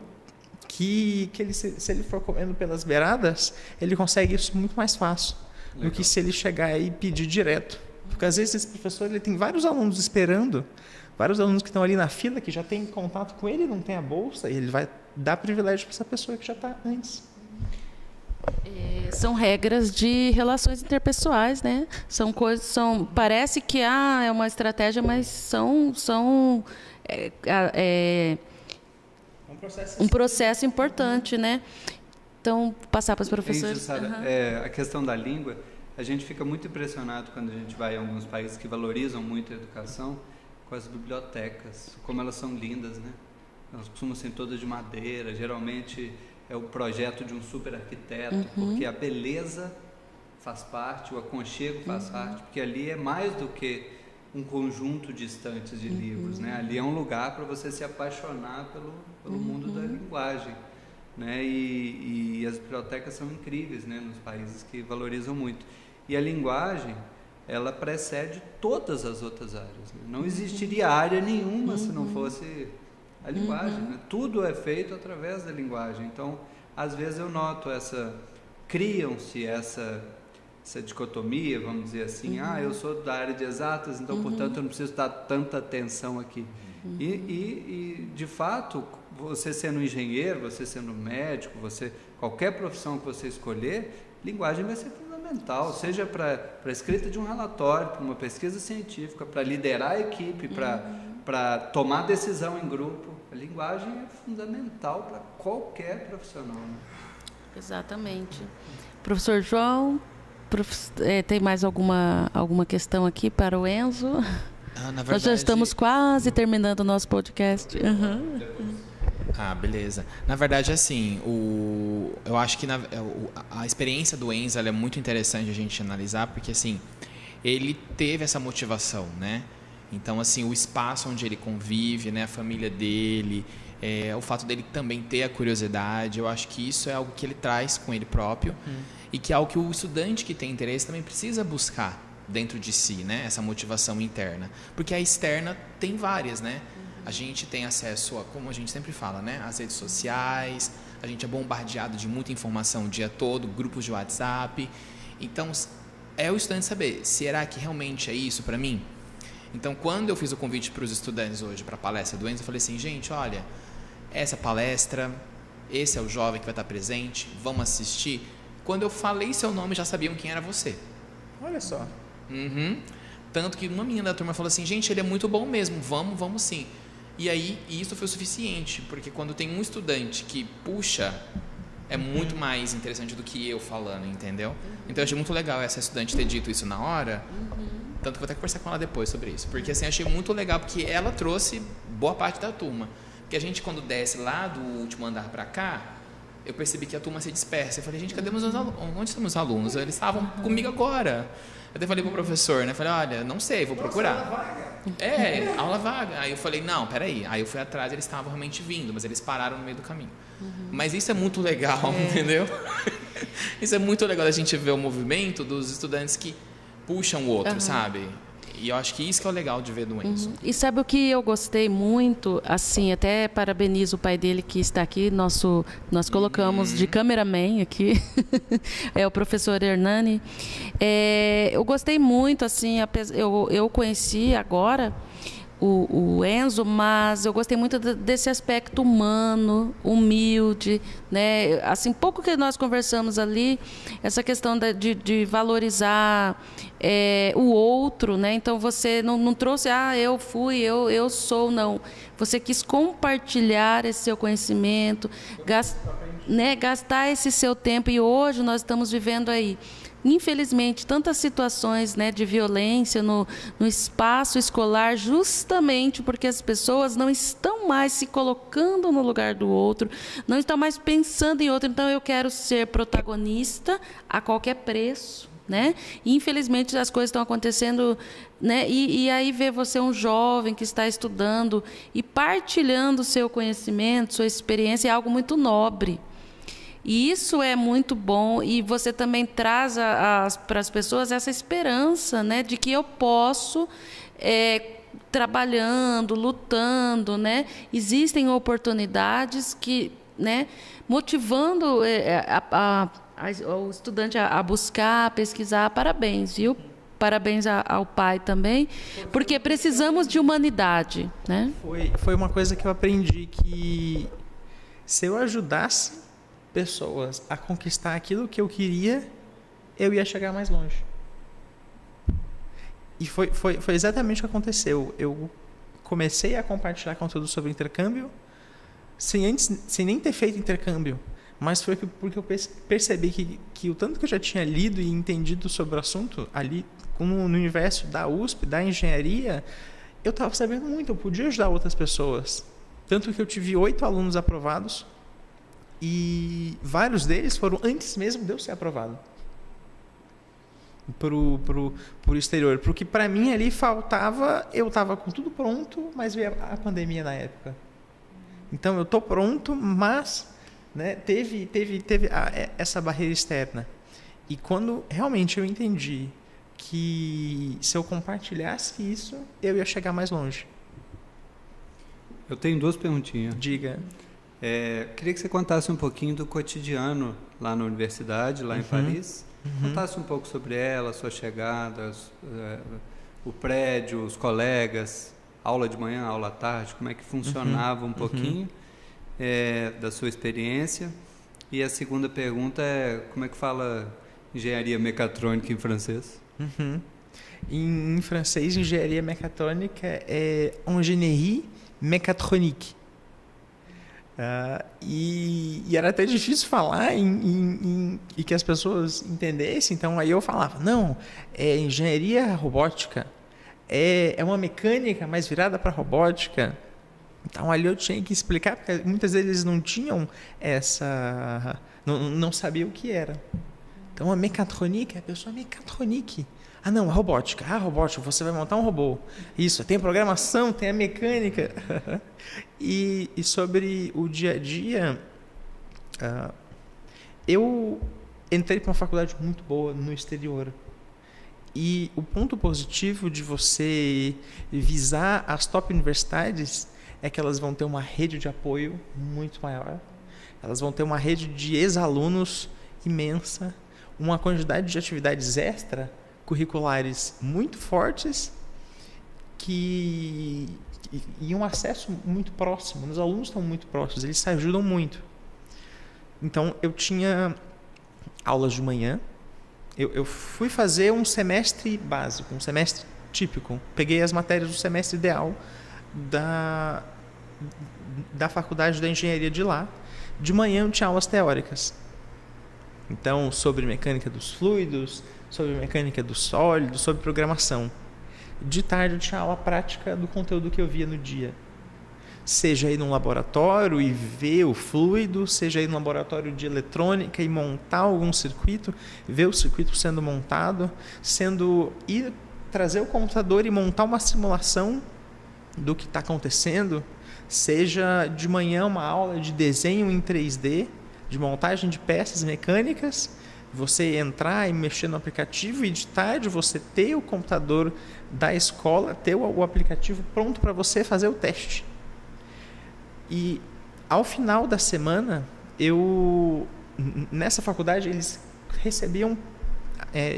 [SPEAKER 2] que ele, se ele for comendo pelas beiradas, ele consegue isso muito mais fácil. Legal. Do que se ele chegar e pedir direto. Porque às vezes esse professor ele tem vários alunos esperando, vários alunos que estão ali na fila, que já tem contato com ele, não tem a bolsa, e ele vai dar privilégio para essa pessoa que já está antes.
[SPEAKER 1] São regras de relações interpessoais, né? São coisas, parece que é uma estratégia, mas são um processo importante, né? Então, passar para os professores.
[SPEAKER 3] A questão da língua, a gente fica muito impressionado quando a gente vai em alguns países que valorizam muito a educação, com as bibliotecas, como elas são lindas, né? Elas costumam ser todas de madeira, geralmente é o projeto de um super arquiteto, porque a beleza faz parte, o aconchego faz parte, porque ali é mais do que um conjunto de estantes de livros, né? Ali é um lugar para você se apaixonar pelo mundo da linguagem, né? E as bibliotecas são incríveis, né? Nos países que valorizam muito. E a linguagem, ela precede todas as outras áreas, né? Não existiria área nenhuma se não fosse a linguagem, né? Tudo é feito através da linguagem. Então, às vezes eu noto criam-se essa dicotomia, vamos dizer assim, eu sou da área de exatas, então, portanto, eu não preciso dar tanta atenção aqui. E, de fato, você sendo engenheiro, você sendo médico, qualquer profissão que você escolher, linguagem vai ser fundamental, seja para a escrita de um relatório, para uma pesquisa científica, para liderar a equipe, para tomar decisão em grupo. A linguagem é fundamental para qualquer profissional, né?
[SPEAKER 1] Exatamente. Professor João? Tem mais alguma questão aqui para o Enzo?
[SPEAKER 4] Na verdade,
[SPEAKER 1] nós já estamos quase terminando o nosso podcast.
[SPEAKER 4] Beleza. Na verdade, assim, eu acho que a experiência do Enzo ela é muito interessante a gente analisar, porque assim, ele teve essa motivação, né? Então, assim, o espaço onde ele convive, né, a família dele, o fato dele também ter a curiosidade, eu acho que isso é algo que ele traz com ele próprio e que é algo que o estudante que tem interesse também precisa buscar dentro de si, né, essa motivação interna. Porque a externa tem várias, né? A gente tem acesso a, como a gente sempre fala, né, às redes sociais, a gente é bombardeado de muita informação o dia todo, grupos de WhatsApp. Então, é o estudante saber, será que realmente é isso para mim? Então, quando eu fiz o convite para os estudantes hoje para a palestra do Enzo, eu falei assim, gente, olha, essa palestra, esse é o jovem que vai estar presente, vamos assistir. Quando eu falei seu nome, já sabiam quem era você.
[SPEAKER 2] Olha só.
[SPEAKER 4] Tanto que uma menina da turma falou assim, gente, ele é muito bom mesmo, vamos sim. E aí, isso foi o suficiente, porque quando tem um estudante que puxa, é muito mais interessante do que eu falando, entendeu? Então, eu achei muito legal essa estudante ter dito isso na hora. Tanto que vou até conversar com ela depois sobre isso. Porque assim, achei muito legal, porque ela trouxe boa parte da turma. Porque a gente, quando desce lá do último andar para cá, eu percebi que a turma se dispersa. Eu falei, gente, cadê meus alunos? Onde estão os alunos? Eles estavam comigo agora. Eu até falei pro professor, né? Falei, olha, não sei, vou procurar. Aula vaga. Aí eu falei, não, peraí. Aí eu fui atrás, eles estavam realmente vindo, mas eles pararam no meio do caminho. Mas isso é muito legal, entendeu? Isso é muito legal a gente ver o movimento dos estudantes que puxam o outro, sabe? E eu acho que isso que é o legal de ver do Enzo.
[SPEAKER 1] E sabe o que eu gostei muito? Assim, até parabenizo o pai dele que está aqui. Nós colocamos de cameraman aqui. É o professor Hernani. Eu gostei muito, assim, eu conheci agora o Enzo, mas eu gostei muito desse aspecto humano, humilde, né? Assim, pouco que nós conversamos ali, essa questão de valorizar o outro, né? Então você não trouxe, eu fui, eu sou, não. Você quis compartilhar esse seu conhecimento, gastar esse seu tempo, e hoje nós estamos vivendo aí, infelizmente, tantas situações, né, de violência no espaço escolar, justamente porque as pessoas não estão mais se colocando no lugar do outro, não estão mais pensando em outro. Então, eu quero ser protagonista a qualquer preço, né? E, infelizmente, as coisas estão acontecendo, né? E aí ver você, um jovem que está estudando e partilhando o seu conhecimento, sua experiência, é algo muito nobre. E isso é muito bom, e você também traz para as pessoas essa esperança, né, de que eu posso, trabalhando, lutando, né, existem oportunidades que, né, motivando o estudante a buscar, a pesquisar. Parabéns, viu? Parabéns ao pai também, porque precisamos de humanidade, né?
[SPEAKER 2] Foi uma coisa que eu aprendi, que se eu ajudasse pessoas a conquistar aquilo que eu queria, eu ia chegar mais longe. E foi exatamente o que aconteceu. Eu comecei a compartilhar conteúdo sobre intercâmbio sem nem ter feito intercâmbio, mas foi porque eu percebi que o tanto que eu já tinha lido e entendido sobre o assunto ali no universo da USP, da engenharia, eu estava sabendo muito, eu podia ajudar outras pessoas. Tanto que eu tive 8 alunos aprovados, e vários deles foram antes mesmo de eu ser aprovado pro exterior, porque para mim ali faltava, eu estava com tudo pronto, mas veio a pandemia na época. Então eu estou pronto, mas, né, teve essa barreira externa. E quando realmente eu entendi que se eu compartilhasse isso, eu ia chegar mais longe.
[SPEAKER 3] Eu tenho 2 perguntinhas.
[SPEAKER 2] Diga.
[SPEAKER 3] Queria que você contasse um pouquinho do cotidiano lá na universidade, lá em Paris. Contasse um pouco sobre ela, sua chegada, o prédio, os colegas, aula de manhã, aula à tarde, como é que funcionava um pouquinho da sua experiência. E a segunda pergunta é, como é que fala engenharia mecatrônica em francês?
[SPEAKER 2] Em francês, engenharia mecatrônica é ingénierie mécatronique. E era até difícil falar e que as pessoas entendessem. Então, aí eu falava, não, é engenharia robótica, é uma mecânica mais virada para robótica. Então, ali eu tinha que explicar, porque muitas vezes eles não tinham essa... Não sabiam o que era. Então, a mecatronique, a pessoa mecatronique. Ah, não, a robótica. Ah, robótica, você vai montar um robô. Isso, tem a programação, tem a mecânica. E sobre o dia a dia, eu entrei para uma faculdade muito boa no exterior. E o ponto positivo de você visar as top universidades é que elas vão ter uma rede de apoio muito maior. Elas vão ter uma rede de ex-alunos imensa, uma quantidade de atividades extracurriculares muito fortes e um acesso muito próximo. Os alunos estão muito próximos, eles se ajudam muito. Então, eu tinha aulas de manhã. Eu fui fazer um semestre básico, um semestre típico. Peguei as matérias do semestre ideal da faculdade da engenharia de lá. De manhã eu tinha aulas teóricas. Então, sobre mecânica dos fluidos, sobre mecânica dos sólidos, sobre programação. De tarde eu tinha aula prática do conteúdo que eu via no dia. Seja ir num laboratório e ver o fluido, seja ir num laboratório de eletrônica e montar algum circuito, ver o circuito sendo montado, ir trazer o computador e montar uma simulação do que está acontecendo. Seja de manhã uma aula de desenho em 3D, de montagem de peças mecânicas, você entrar e mexer no aplicativo e de tarde você ter o computador da escola, ter o aplicativo pronto para você fazer o teste. E ao final da semana, nessa faculdade eles recebiam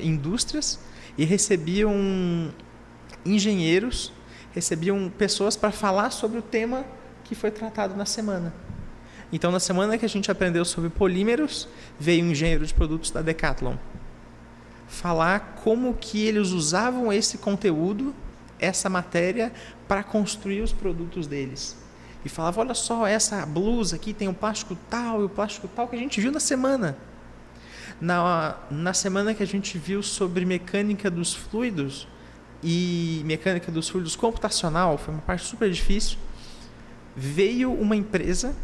[SPEAKER 2] indústrias e recebiam engenheiros, recebiam pessoas para falar sobre o tema que foi tratado na semana. Então, na semana que a gente aprendeu sobre polímeros, veio um engenheiro de produtos da Decathlon falar como que eles usavam esse conteúdo, essa matéria, para construir os produtos deles. E falava, olha só, essa blusa aqui tem o plástico tal e o plástico tal que a gente viu na semana. Na semana que a gente viu sobre mecânica dos fluidos e mecânica dos fluidos computacional, foi uma parte super difícil, veio uma empresa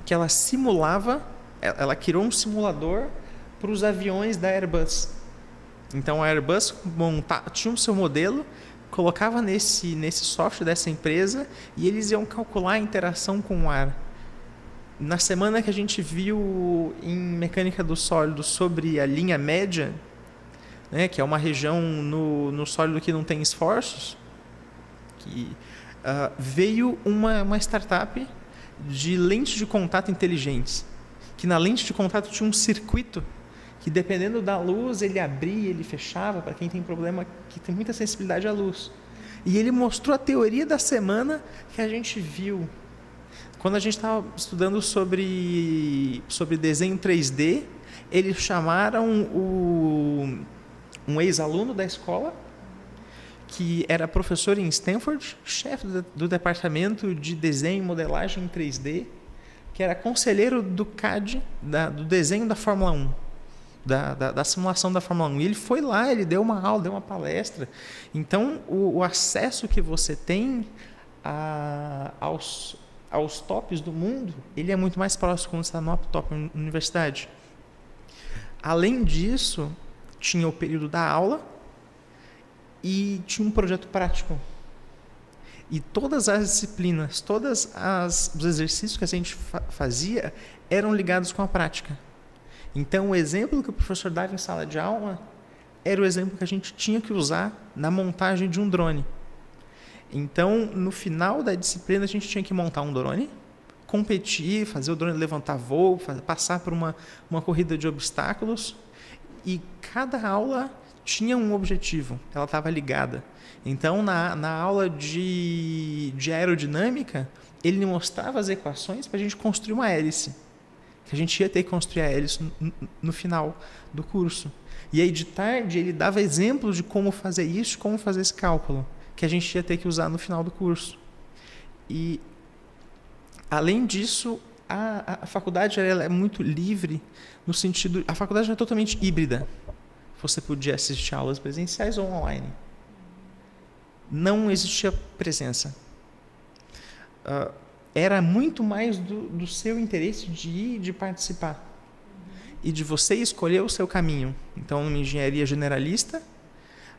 [SPEAKER 2] que ela simulava, ela criou um simulador para os aviões da Airbus. Então a Airbus tinha o seu modelo, colocava nesse software dessa empresa e eles iam calcular a interação com o ar. Na semana que a gente viu em mecânica do sólido sobre a linha média, né, que é uma região no sólido que não tem esforços, veio uma startup de lentes de contato inteligentes, que na lente de contato tinha um circuito que, dependendo da luz, ele abria, ele fechava, para quem tem problema, que tem muita sensibilidade à luz. E ele mostrou a teoria da semana que a gente viu. Quando a gente estava estudando sobre desenho 3D, eles chamaram um ex-aluno da escola, que era professor em Stanford, chefe do departamento de desenho e modelagem em 3D, que era conselheiro do CAD, do desenho da Fórmula 1, da simulação da Fórmula 1. E ele foi lá, ele deu uma aula, deu uma palestra. Então, o acesso que você tem aos tops do mundo, ele é muito mais próximo quando você está no top universidade. Além disso, tinha o período da aula, e tinha um projeto prático. E todas as disciplinas, os exercícios que a gente fazia eram ligados com a prática. Então, o exemplo que o professor dava em sala de aula era o exemplo que a gente tinha que usar na montagem de um drone. Então, no final da disciplina, a gente tinha que montar um drone, competir, fazer o drone levantar voo, passar por uma corrida de obstáculos. E cada aula tinha um objetivo, ela estava ligada. Então, na aula de aerodinâmica, ele mostrava as equações para a gente construir uma hélice, que a gente ia ter que construir a hélice no final do curso. E aí, de tarde, ele dava exemplos de como fazer isso, como fazer esse cálculo, que a gente ia ter que usar no final do curso. E, além disso, A faculdade ela é muito livre no sentido... A faculdade não é totalmente híbrida. Você podia assistir aulas presenciais ou online. Não existia presença. Era muito mais do seu interesse de ir, de participar. E de você escolher o seu caminho. Então, numa engenharia generalista,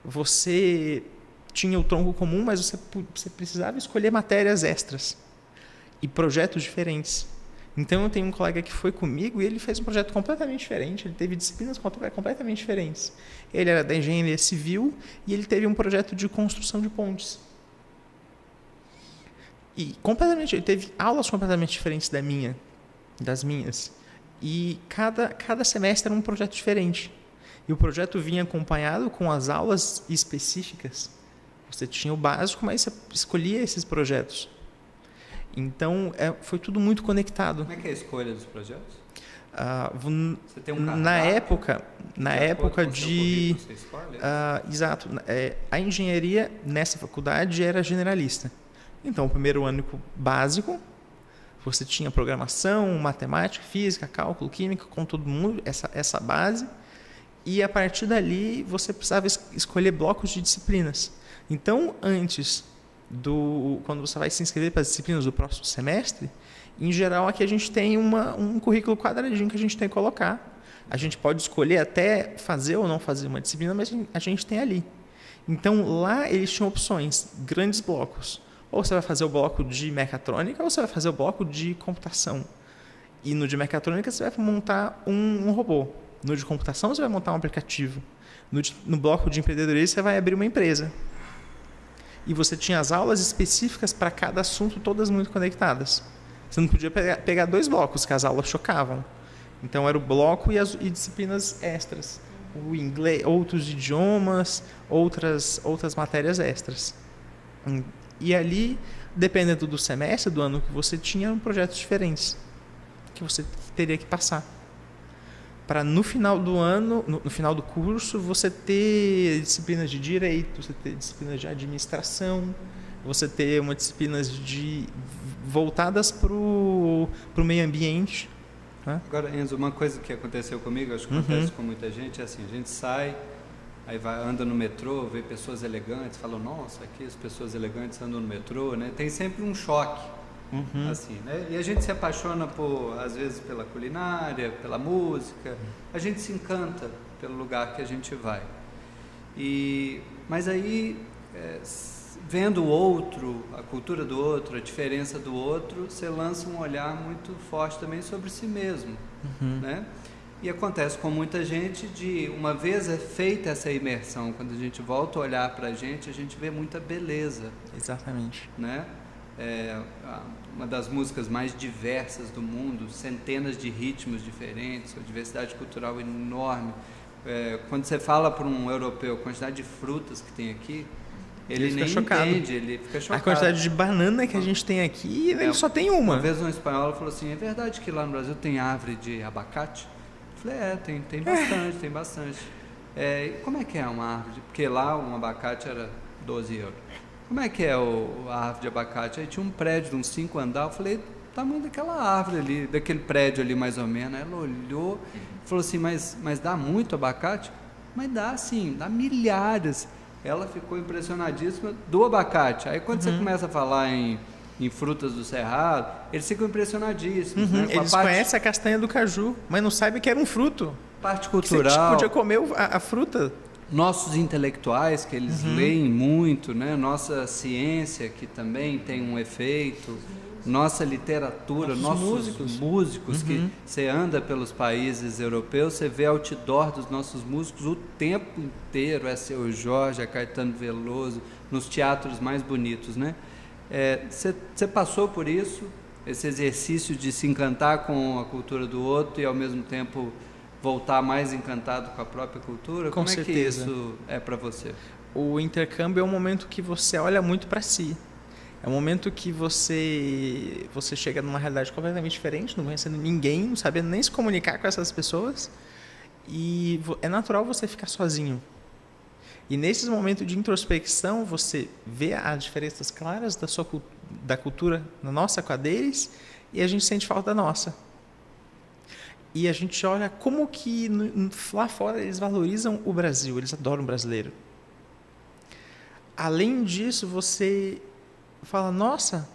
[SPEAKER 2] você tinha o tronco comum, mas você precisava escolher matérias extras e projetos diferentes. Então, eu tenho um colega que foi comigo e ele fez um projeto completamente diferente. Ele teve disciplinas completamente diferentes. Ele era da engenharia civil e ele teve um projeto de construção de pontes. E ele teve aulas completamente diferentes das minhas. E cada semestre era um projeto diferente. E o projeto vinha acompanhado com as aulas específicas. Você tinha o básico, mas você escolhia esses projetos. Então, foi tudo muito conectado.
[SPEAKER 3] Como é que é a escolha dos projetos?
[SPEAKER 2] Você tem um cardápio? Na época de...
[SPEAKER 3] Você escolhe?
[SPEAKER 2] Exato. A engenharia, nessa faculdade, era generalista. Então, o primeiro ano básico, você tinha programação, matemática, física, cálculo, química, com todo mundo, essa base. E, a partir dali, você precisava escolher blocos de disciplinas. Então, quando você vai se inscrever para as disciplinas do próximo semestre, em geral, aqui a gente tem um currículo quadradinho que a gente tem que colocar. A gente pode escolher até fazer ou não fazer uma disciplina, mas a gente tem ali. Então, lá eles tinham opções, grandes blocos. Ou você vai fazer o bloco de mecatrônica, ou você vai fazer o bloco de computação. E no de mecatrônica, você vai montar um robô. No de computação, você vai montar um aplicativo. No bloco de empreendedorismo, você vai abrir uma empresa. E você tinha as aulas específicas para cada assunto, todas muito conectadas. Você não podia pegar dois blocos, que as aulas chocavam. Então, era o bloco e disciplinas extras. O inglês, outros idiomas, outras matérias extras. E ali, dependendo do semestre, do ano que você tinha, eram projetos diferentes que você teria que passar. Para no final do ano, no final do curso, você ter disciplinas de direito, você ter disciplinas de administração, você ter uma disciplinas voltadas para o meio ambiente. Né?
[SPEAKER 3] Agora, Enzo, uma coisa que aconteceu comigo, acho que acontece com muita gente, é assim, a gente sai, aí anda no metrô, vê pessoas elegantes, fala, nossa, aqui as pessoas elegantes andam no metrô, né? Tem sempre um choque, assim, né? E a gente se apaixona às vezes pela culinária, pela música, a gente se encanta pelo lugar que a gente vai. Mas aí, vendo o outro, a cultura do outro, a diferença do outro, você lança um olhar muito forte também sobre si mesmo, né? E acontece com muita gente uma vez feita essa imersão, quando a gente volta a olhar para a gente vê muita beleza.
[SPEAKER 2] Exatamente.
[SPEAKER 3] Né? Uma das músicas mais diversas do mundo, centenas de ritmos diferentes, uma diversidade cultural enorme. Quando você fala para um europeu a quantidade de frutas que tem aqui, ele nem entende, ele fica chocado.
[SPEAKER 2] A quantidade de banana que a gente tem aqui, ele só tem uma.
[SPEAKER 3] Uma vez um espanhol falou assim, é verdade que lá no Brasil tem árvore de abacate? Eu falei, tem bastante. Como é que é uma árvore? Porque lá um abacate era 12 euros. Como é que é a árvore de abacate? Aí tinha um prédio de uns 5 andares. Eu falei, o tamanho daquela árvore ali, daquele prédio ali mais ou menos. Ela olhou e falou assim, mas dá muito abacate? Mas dá sim, dá milhares. Ela ficou impressionadíssima do abacate. Aí quando você começa a falar em frutas do Cerrado, eles ficam impressionadíssimos. Né?
[SPEAKER 2] Eles conhecem a castanha do caju, mas não sabem que era um fruto.
[SPEAKER 3] Parte cultural.
[SPEAKER 2] Você podia comer a fruta.
[SPEAKER 3] Nossos intelectuais, que eles leem muito, né? Nossa ciência, que também tem um efeito, nossa literatura, nossos músicos que você anda pelos países europeus, você vê outdoor dos nossos músicos o tempo inteiro, é Seu Jorge, é Caetano Veloso, nos teatros mais bonitos, né? Você passou por isso, esse exercício de se encantar com a cultura do outro e ao mesmo tempo voltar mais encantado com a própria cultura?
[SPEAKER 2] Com certeza.
[SPEAKER 3] Que isso é para você?
[SPEAKER 2] O intercâmbio é um momento que você olha muito para si. É um momento que você chega numa realidade completamente diferente, não conhecendo ninguém, não sabendo nem se comunicar com essas pessoas. E é natural você ficar sozinho. E nesses momentos de introspecção, você vê as diferenças claras da cultura, na nossa com a deles, e a gente sente falta da nossa. E a gente olha como que lá fora eles valorizam o Brasil, eles adoram o brasileiro. Além disso, você fala, nossa,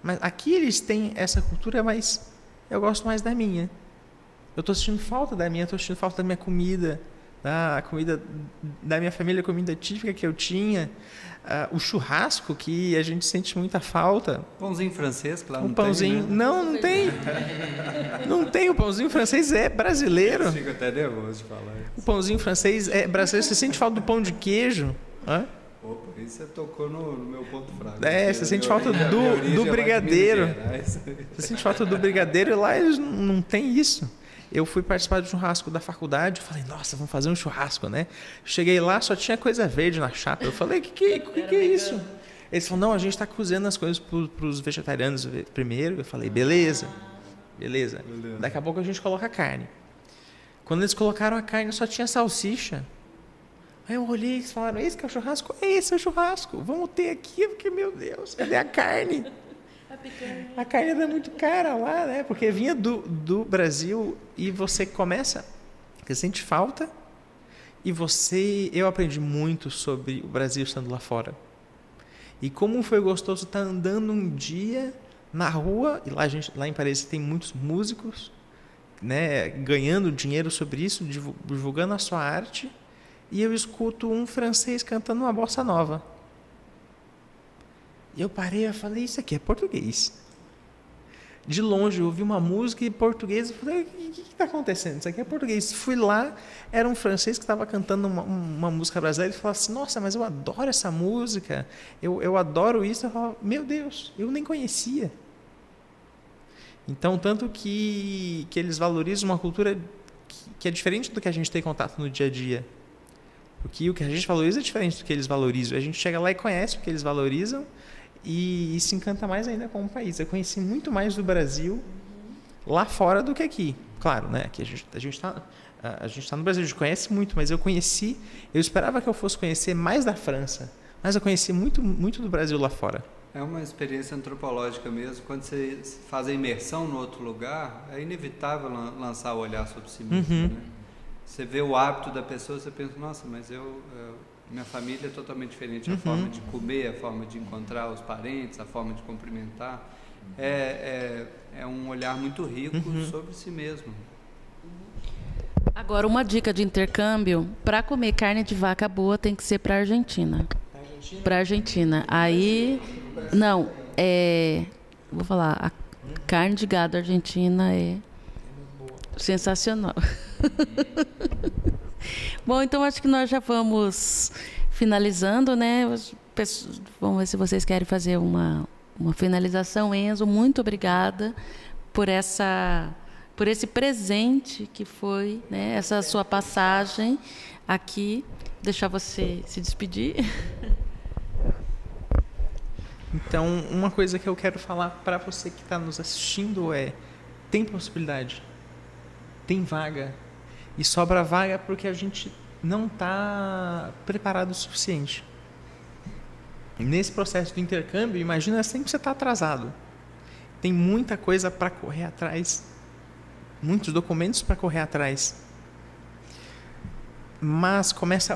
[SPEAKER 2] mas aqui eles têm essa cultura, mas eu gosto mais da minha. Eu estou sentindo falta da minha, estou sentindo falta da minha comida, a comida da minha família, a comida típica que eu tinha, o churrasco, que a gente sente muita falta.
[SPEAKER 3] Pãozinho francês, claro.
[SPEAKER 2] Um pãozinho. Tem, né? Não tem. Não tem. O pãozinho francês é brasileiro.
[SPEAKER 3] Eu fico até nervoso de falar isso.
[SPEAKER 2] O pãozinho francês é brasileiro. Você sente falta do pão de queijo? Hã?
[SPEAKER 3] Opa, isso você tocou no meu ponto fraco.
[SPEAKER 2] Você sente falta do brigadeiro. Você sente falta do brigadeiro e lá eles não tem isso. Eu fui participar do churrasco da faculdade, eu falei, nossa, vamos fazer um churrasco, né? Cheguei lá, só tinha coisa verde na chapa. Eu falei, que é isso? Eles falaram, não, a gente está cozinhando as coisas para os vegetarianos primeiro. Eu falei, beleza. Daqui a pouco a gente coloca a carne. Quando eles colocaram a carne, só tinha salsicha. Aí eu olhei e eles falaram, esse que é o churrasco? Esse é o churrasco. Vamos ter aqui, porque, meu Deus, cadê a carne? A carne era muito cara lá, né? Porque vinha do Brasil e você sente falta e eu aprendi muito sobre o Brasil estando lá fora. E como foi gostoso estar andando um dia na rua, e lá em Paris tem muitos músicos, né, ganhando dinheiro sobre isso, divulgando a sua arte, e eu escuto um francês cantando uma bossa nova. E eu parei e falei, isso aqui é português. De longe, eu ouvi uma música em português, eu falei, o que está acontecendo? Isso aqui é português. Fui lá, era um francês que estava cantando uma música brasileira, ele falou assim, nossa, mas eu adoro essa música, eu adoro isso. Eu falava, meu Deus, eu nem conhecia. Então, tanto que eles valorizam uma cultura que é diferente do que a gente tem contato no dia a dia. Porque o que a gente valoriza é diferente do que eles valorizam. A gente chega lá e conhece o que eles valorizam, e se encanta mais ainda com o país. Eu conheci muito mais do Brasil lá fora do que aqui. Claro, né? Aqui a gente está no Brasil, a gente conhece muito, mas eu esperava que eu fosse conhecer mais da França, mas eu conheci muito, muito do Brasil lá fora.
[SPEAKER 3] É uma experiência antropológica mesmo. Quando você faz a imersão no outro lugar, é inevitável lançar o olhar sobre si mesmo. Né? Você vê o hábito da pessoa, você pensa, nossa, mas minha família é totalmente diferente, a forma de comer, a forma de encontrar os parentes, a forma de cumprimentar. É um olhar muito rico sobre si mesmo.
[SPEAKER 1] Agora, uma dica de intercâmbio, para comer carne de vaca boa tem que ser para a Argentina. Para a Argentina. Aí, não, vou falar, a carne de gado argentina é sensacional. Bom, então acho que nós já vamos finalizando, né? Vamos ver se vocês querem fazer uma finalização. Enzo, muito obrigada por esse presente que foi, né? Essa sua passagem aqui. Deixar você se despedir.
[SPEAKER 2] Então, uma coisa que eu quero falar para você que está nos assistindo tem possibilidade, tem vaga. E sobra vaga porque a gente não está preparado o suficiente. Nesse processo do intercâmbio, imagina sempre que você está atrasado. Tem muita coisa para correr atrás, muitos documentos para correr atrás. Mas comece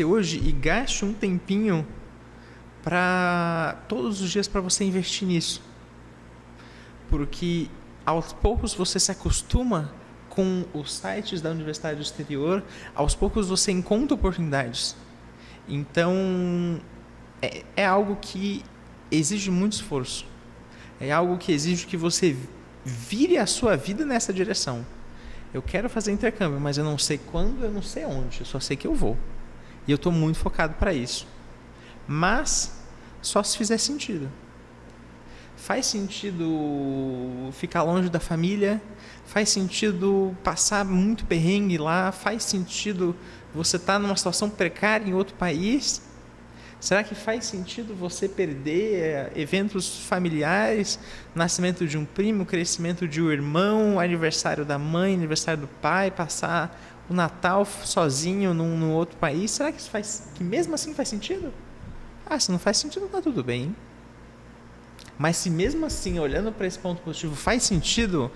[SPEAKER 2] hoje e gaste um tempinho todos os dias para você investir nisso. Porque aos poucos você se acostuma com os sites da Universidade do Exterior, aos poucos você encontra oportunidades. Então, é algo que exige muito esforço. É algo que exige que você vire a sua vida nessa direção. Eu quero fazer intercâmbio, mas eu não sei quando, eu não sei onde, eu só sei que eu vou. E eu estou muito focado para isso. Mas, só se fizer sentido. Faz sentido ficar longe da família, faz sentido passar muito perrengue lá, faz sentido você estar numa situação precária em outro país. Será que faz sentido você perder eventos familiares, nascimento de um primo, crescimento de um irmão, aniversário da mãe, aniversário do pai, passar o Natal sozinho num outro país? Será que mesmo assim faz sentido? Se não faz sentido, tá tudo bem. Mas se mesmo assim, olhando para esse ponto positivo, faz sentido,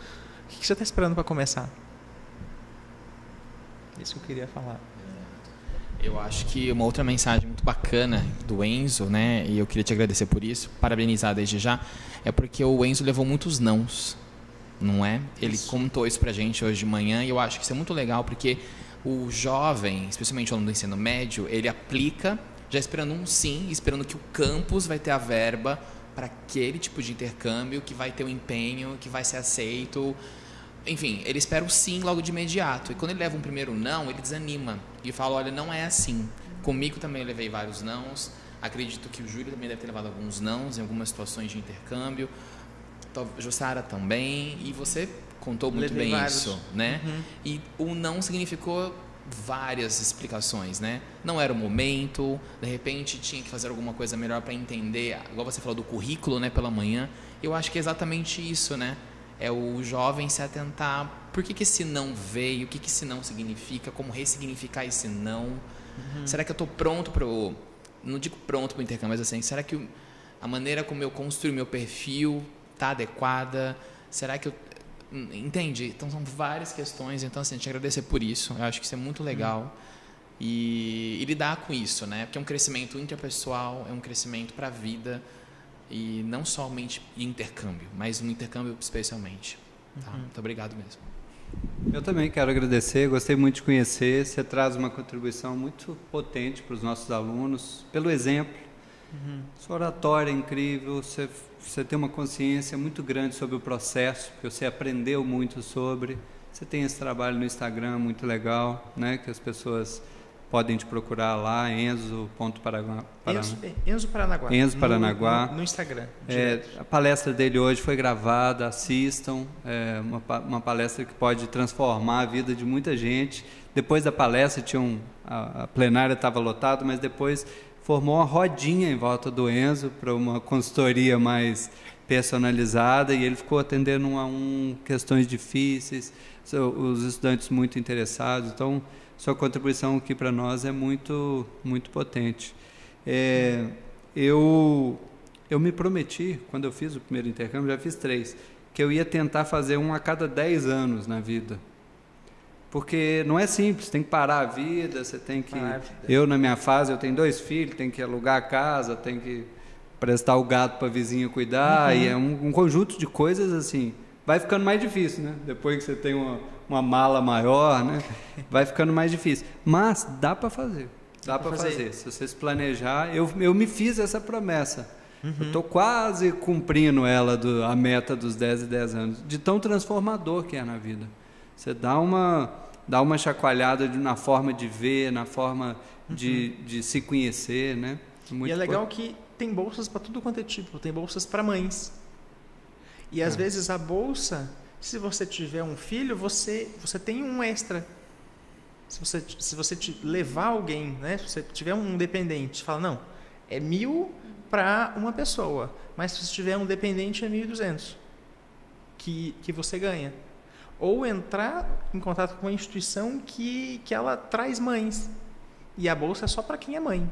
[SPEAKER 2] o que você está esperando para começar? Isso que eu queria falar.
[SPEAKER 4] Eu acho que uma outra mensagem muito bacana do Enzo, né, e eu queria te agradecer por isso, parabenizar desde já, é porque o Enzo levou muitos nãos, não é? Ele contou isso pra gente hoje de manhã, e eu acho que isso é muito legal, porque o jovem, especialmente o aluno do ensino médio, ele aplica já esperando um sim, esperando que o campus vai ter a verba para aquele tipo de intercâmbio, que vai ter o empenho, que vai ser aceito. Enfim, ele espera o sim logo de imediato. E quando ele leva um primeiro não, ele desanima. E fala, olha, não é assim. Comigo também eu levei vários nãos. Acredito que o Júlio também deve ter levado alguns nãos em algumas situações de intercâmbio. Jussara também. E você contou muito bem isso, né? E o não significou várias explicações, né? Não era o momento, de repente tinha que fazer alguma coisa melhor para entender, igual você falou do currículo, né, pela manhã. Eu acho que é exatamente isso, né? É o jovem se atentar, por que esse não veio, o que esse não significa, como ressignificar esse não. Será que eu estou pronto para o... Não digo pronto para o intercâmbio, mas assim, será que a maneira como eu construo meu perfil está adequada? Será que eu... Entende? Então são várias questões, então assim, te agradecer por isso, eu acho que isso é muito legal e lidar com isso, né? Porque é um crescimento interpessoal, é um crescimento para a vida e não somente intercâmbio, mas no intercâmbio especialmente. Tá? Muito obrigado mesmo.
[SPEAKER 3] Eu também quero agradecer, gostei muito de conhecer, você traz uma contribuição muito potente para os nossos alunos, pelo exemplo. Sua oratória é incrível, você tem uma consciência muito grande sobre o processo, porque você aprendeu muito sobre. Você tem esse trabalho no Instagram muito legal, né, que as pessoas podem te procurar lá, enzo.paranaguá.
[SPEAKER 2] Enzo Paranaguá.
[SPEAKER 3] Enzo Paranaguá.
[SPEAKER 2] No Instagram.
[SPEAKER 3] A palestra dele hoje foi gravada, assistam. É uma palestra que pode transformar a vida de muita gente. Depois da palestra, a plenária estava lotada, mas depois formou uma rodinha em volta do Enzo para uma consultoria mais personalizada e ele ficou atendendo um a um questões difíceis, os estudantes muito interessados. Então, sua contribuição aqui para nós é muito, muito potente. Eu me prometi, quando eu fiz o primeiro intercâmbio, já fiz 3, que eu ia tentar fazer um a cada 10 anos na vida. Porque não é simples, tem que parar a vida, você tem que... Eu, na minha fase, eu tenho 2 filhos, tenho que alugar a casa, tenho que prestar o gato para a vizinha cuidar, e é um conjunto de coisas assim. Vai ficando mais difícil, né? Depois que você tem uma mala maior, né? Vai ficando mais difícil. Mas dá para fazer, dá para fazer. Se você se planejar, eu me fiz essa promessa. Eu estou quase cumprindo a meta dos 10 e 10 anos, de tão transformador que é na vida. Você dá uma chacoalhada na forma de ver, na forma de se conhecer, né?
[SPEAKER 2] E é legal que tem bolsas para tudo quanto é tipo. Tem bolsas para mães. E às vezes a bolsa, se você tiver um filho, você tem um extra. Se você levar alguém, né? Se você tiver um dependente, fala, não, é 1.000 para uma pessoa. Mas se você tiver um dependente, é 1.200 que você ganha. Ou entrar em contato com uma instituição que ela traz mães. E a bolsa é só para quem é mãe.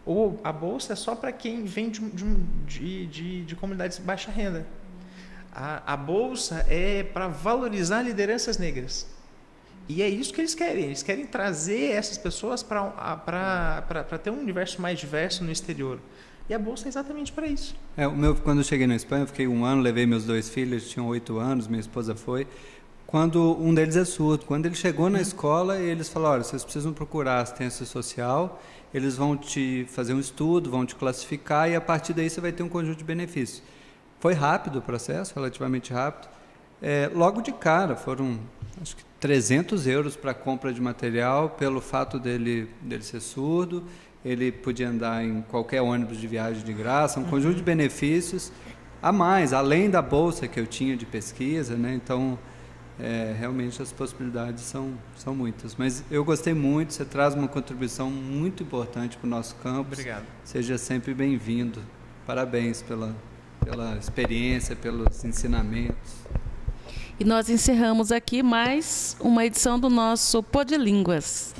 [SPEAKER 2] Ou a bolsa é só para quem vem de comunidades de baixa renda. A bolsa é para valorizar lideranças negras. E é isso que eles querem. Eles querem trazer essas pessoas para ter um universo mais diverso no exterior. E a bolsa é exatamente para isso.
[SPEAKER 3] Quando eu cheguei na Espanha, eu fiquei 1 ano, levei meus 2 filhos, tinham 8 anos, minha esposa foi. Quando um deles é surdo, quando ele chegou na escola, eles falaram, olha, vocês precisam procurar assistência social, eles vão te fazer um estudo, vão te classificar e a partir daí você vai ter um conjunto de benefícios. Foi rápido o processo, relativamente rápido. Logo de cara, foram acho que 300 euros para a compra de material, pelo fato dele ser surdo, ele podia andar em qualquer ônibus de viagem de graça, um conjunto de benefícios a mais, além da bolsa que eu tinha de pesquisa, né? Então, realmente as possibilidades são muitas. Mas eu gostei muito, você traz uma contribuição muito importante para o nosso campus.
[SPEAKER 2] Obrigado.
[SPEAKER 3] Seja sempre bem-vindo. Parabéns pela experiência, pelos ensinamentos.
[SPEAKER 1] E nós encerramos aqui mais uma edição do nosso Podlínguas.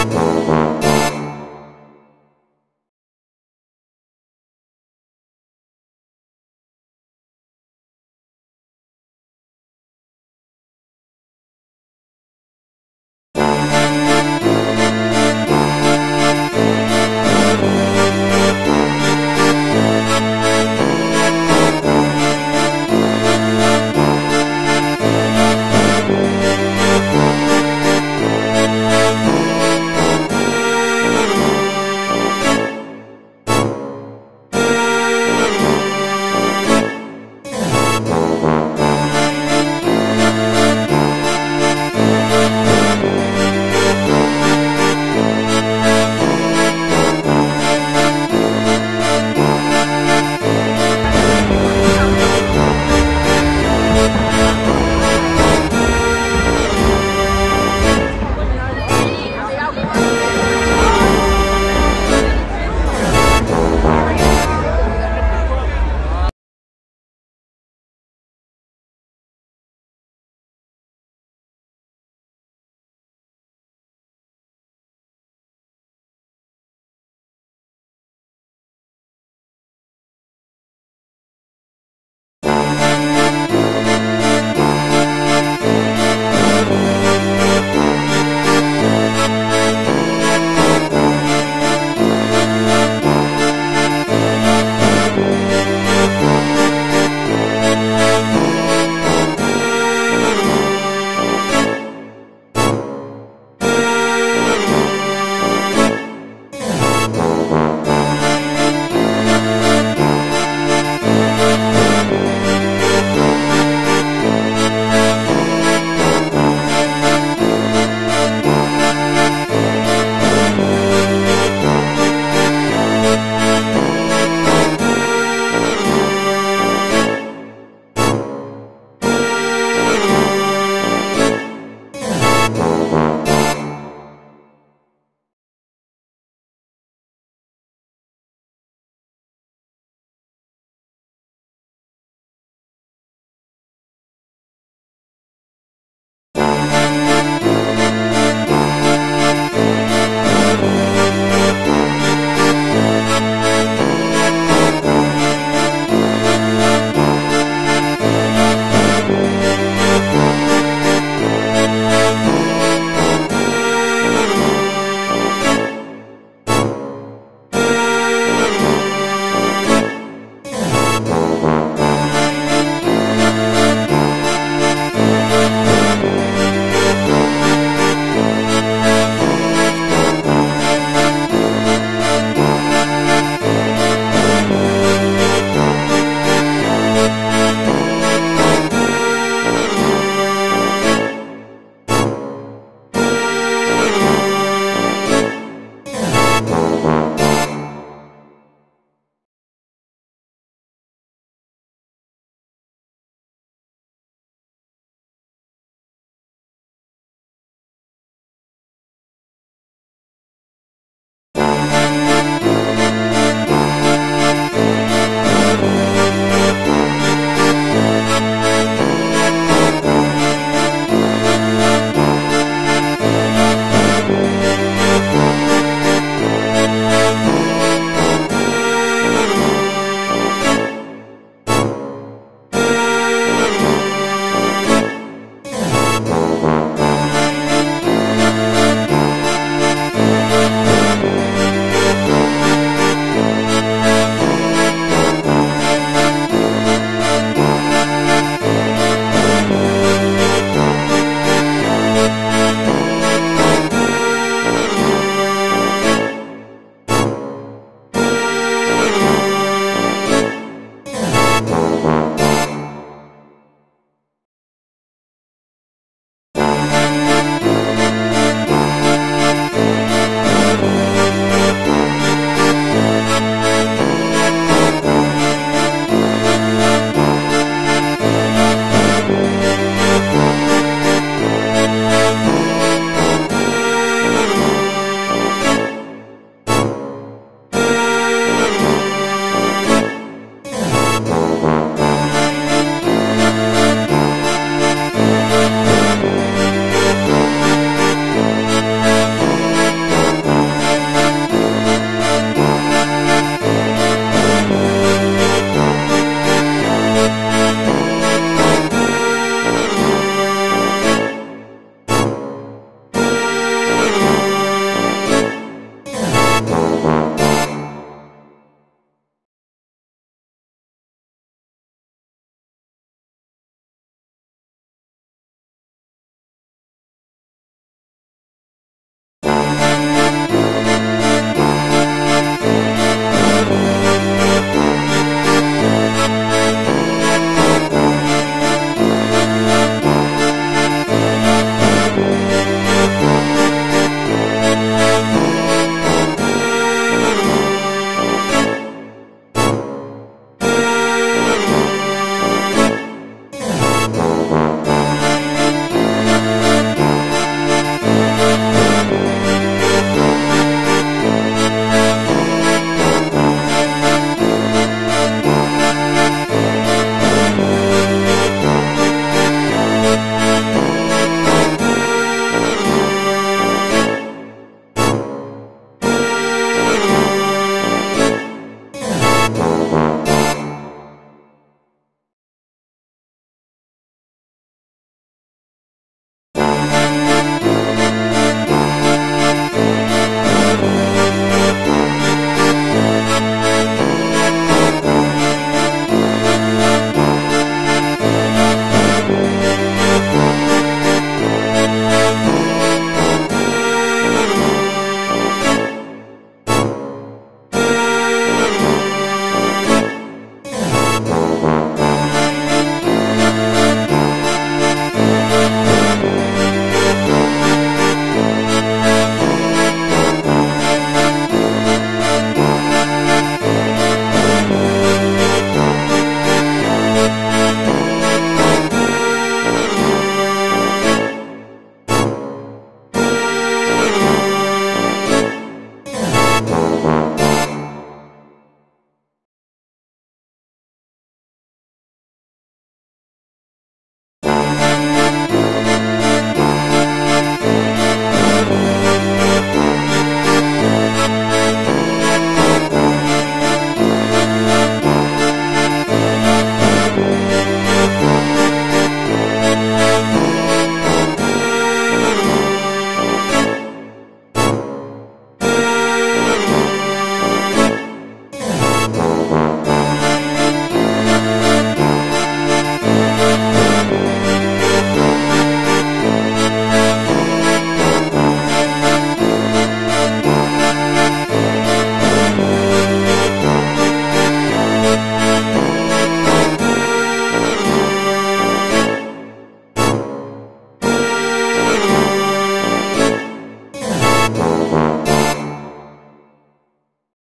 [SPEAKER 3] Obrigado.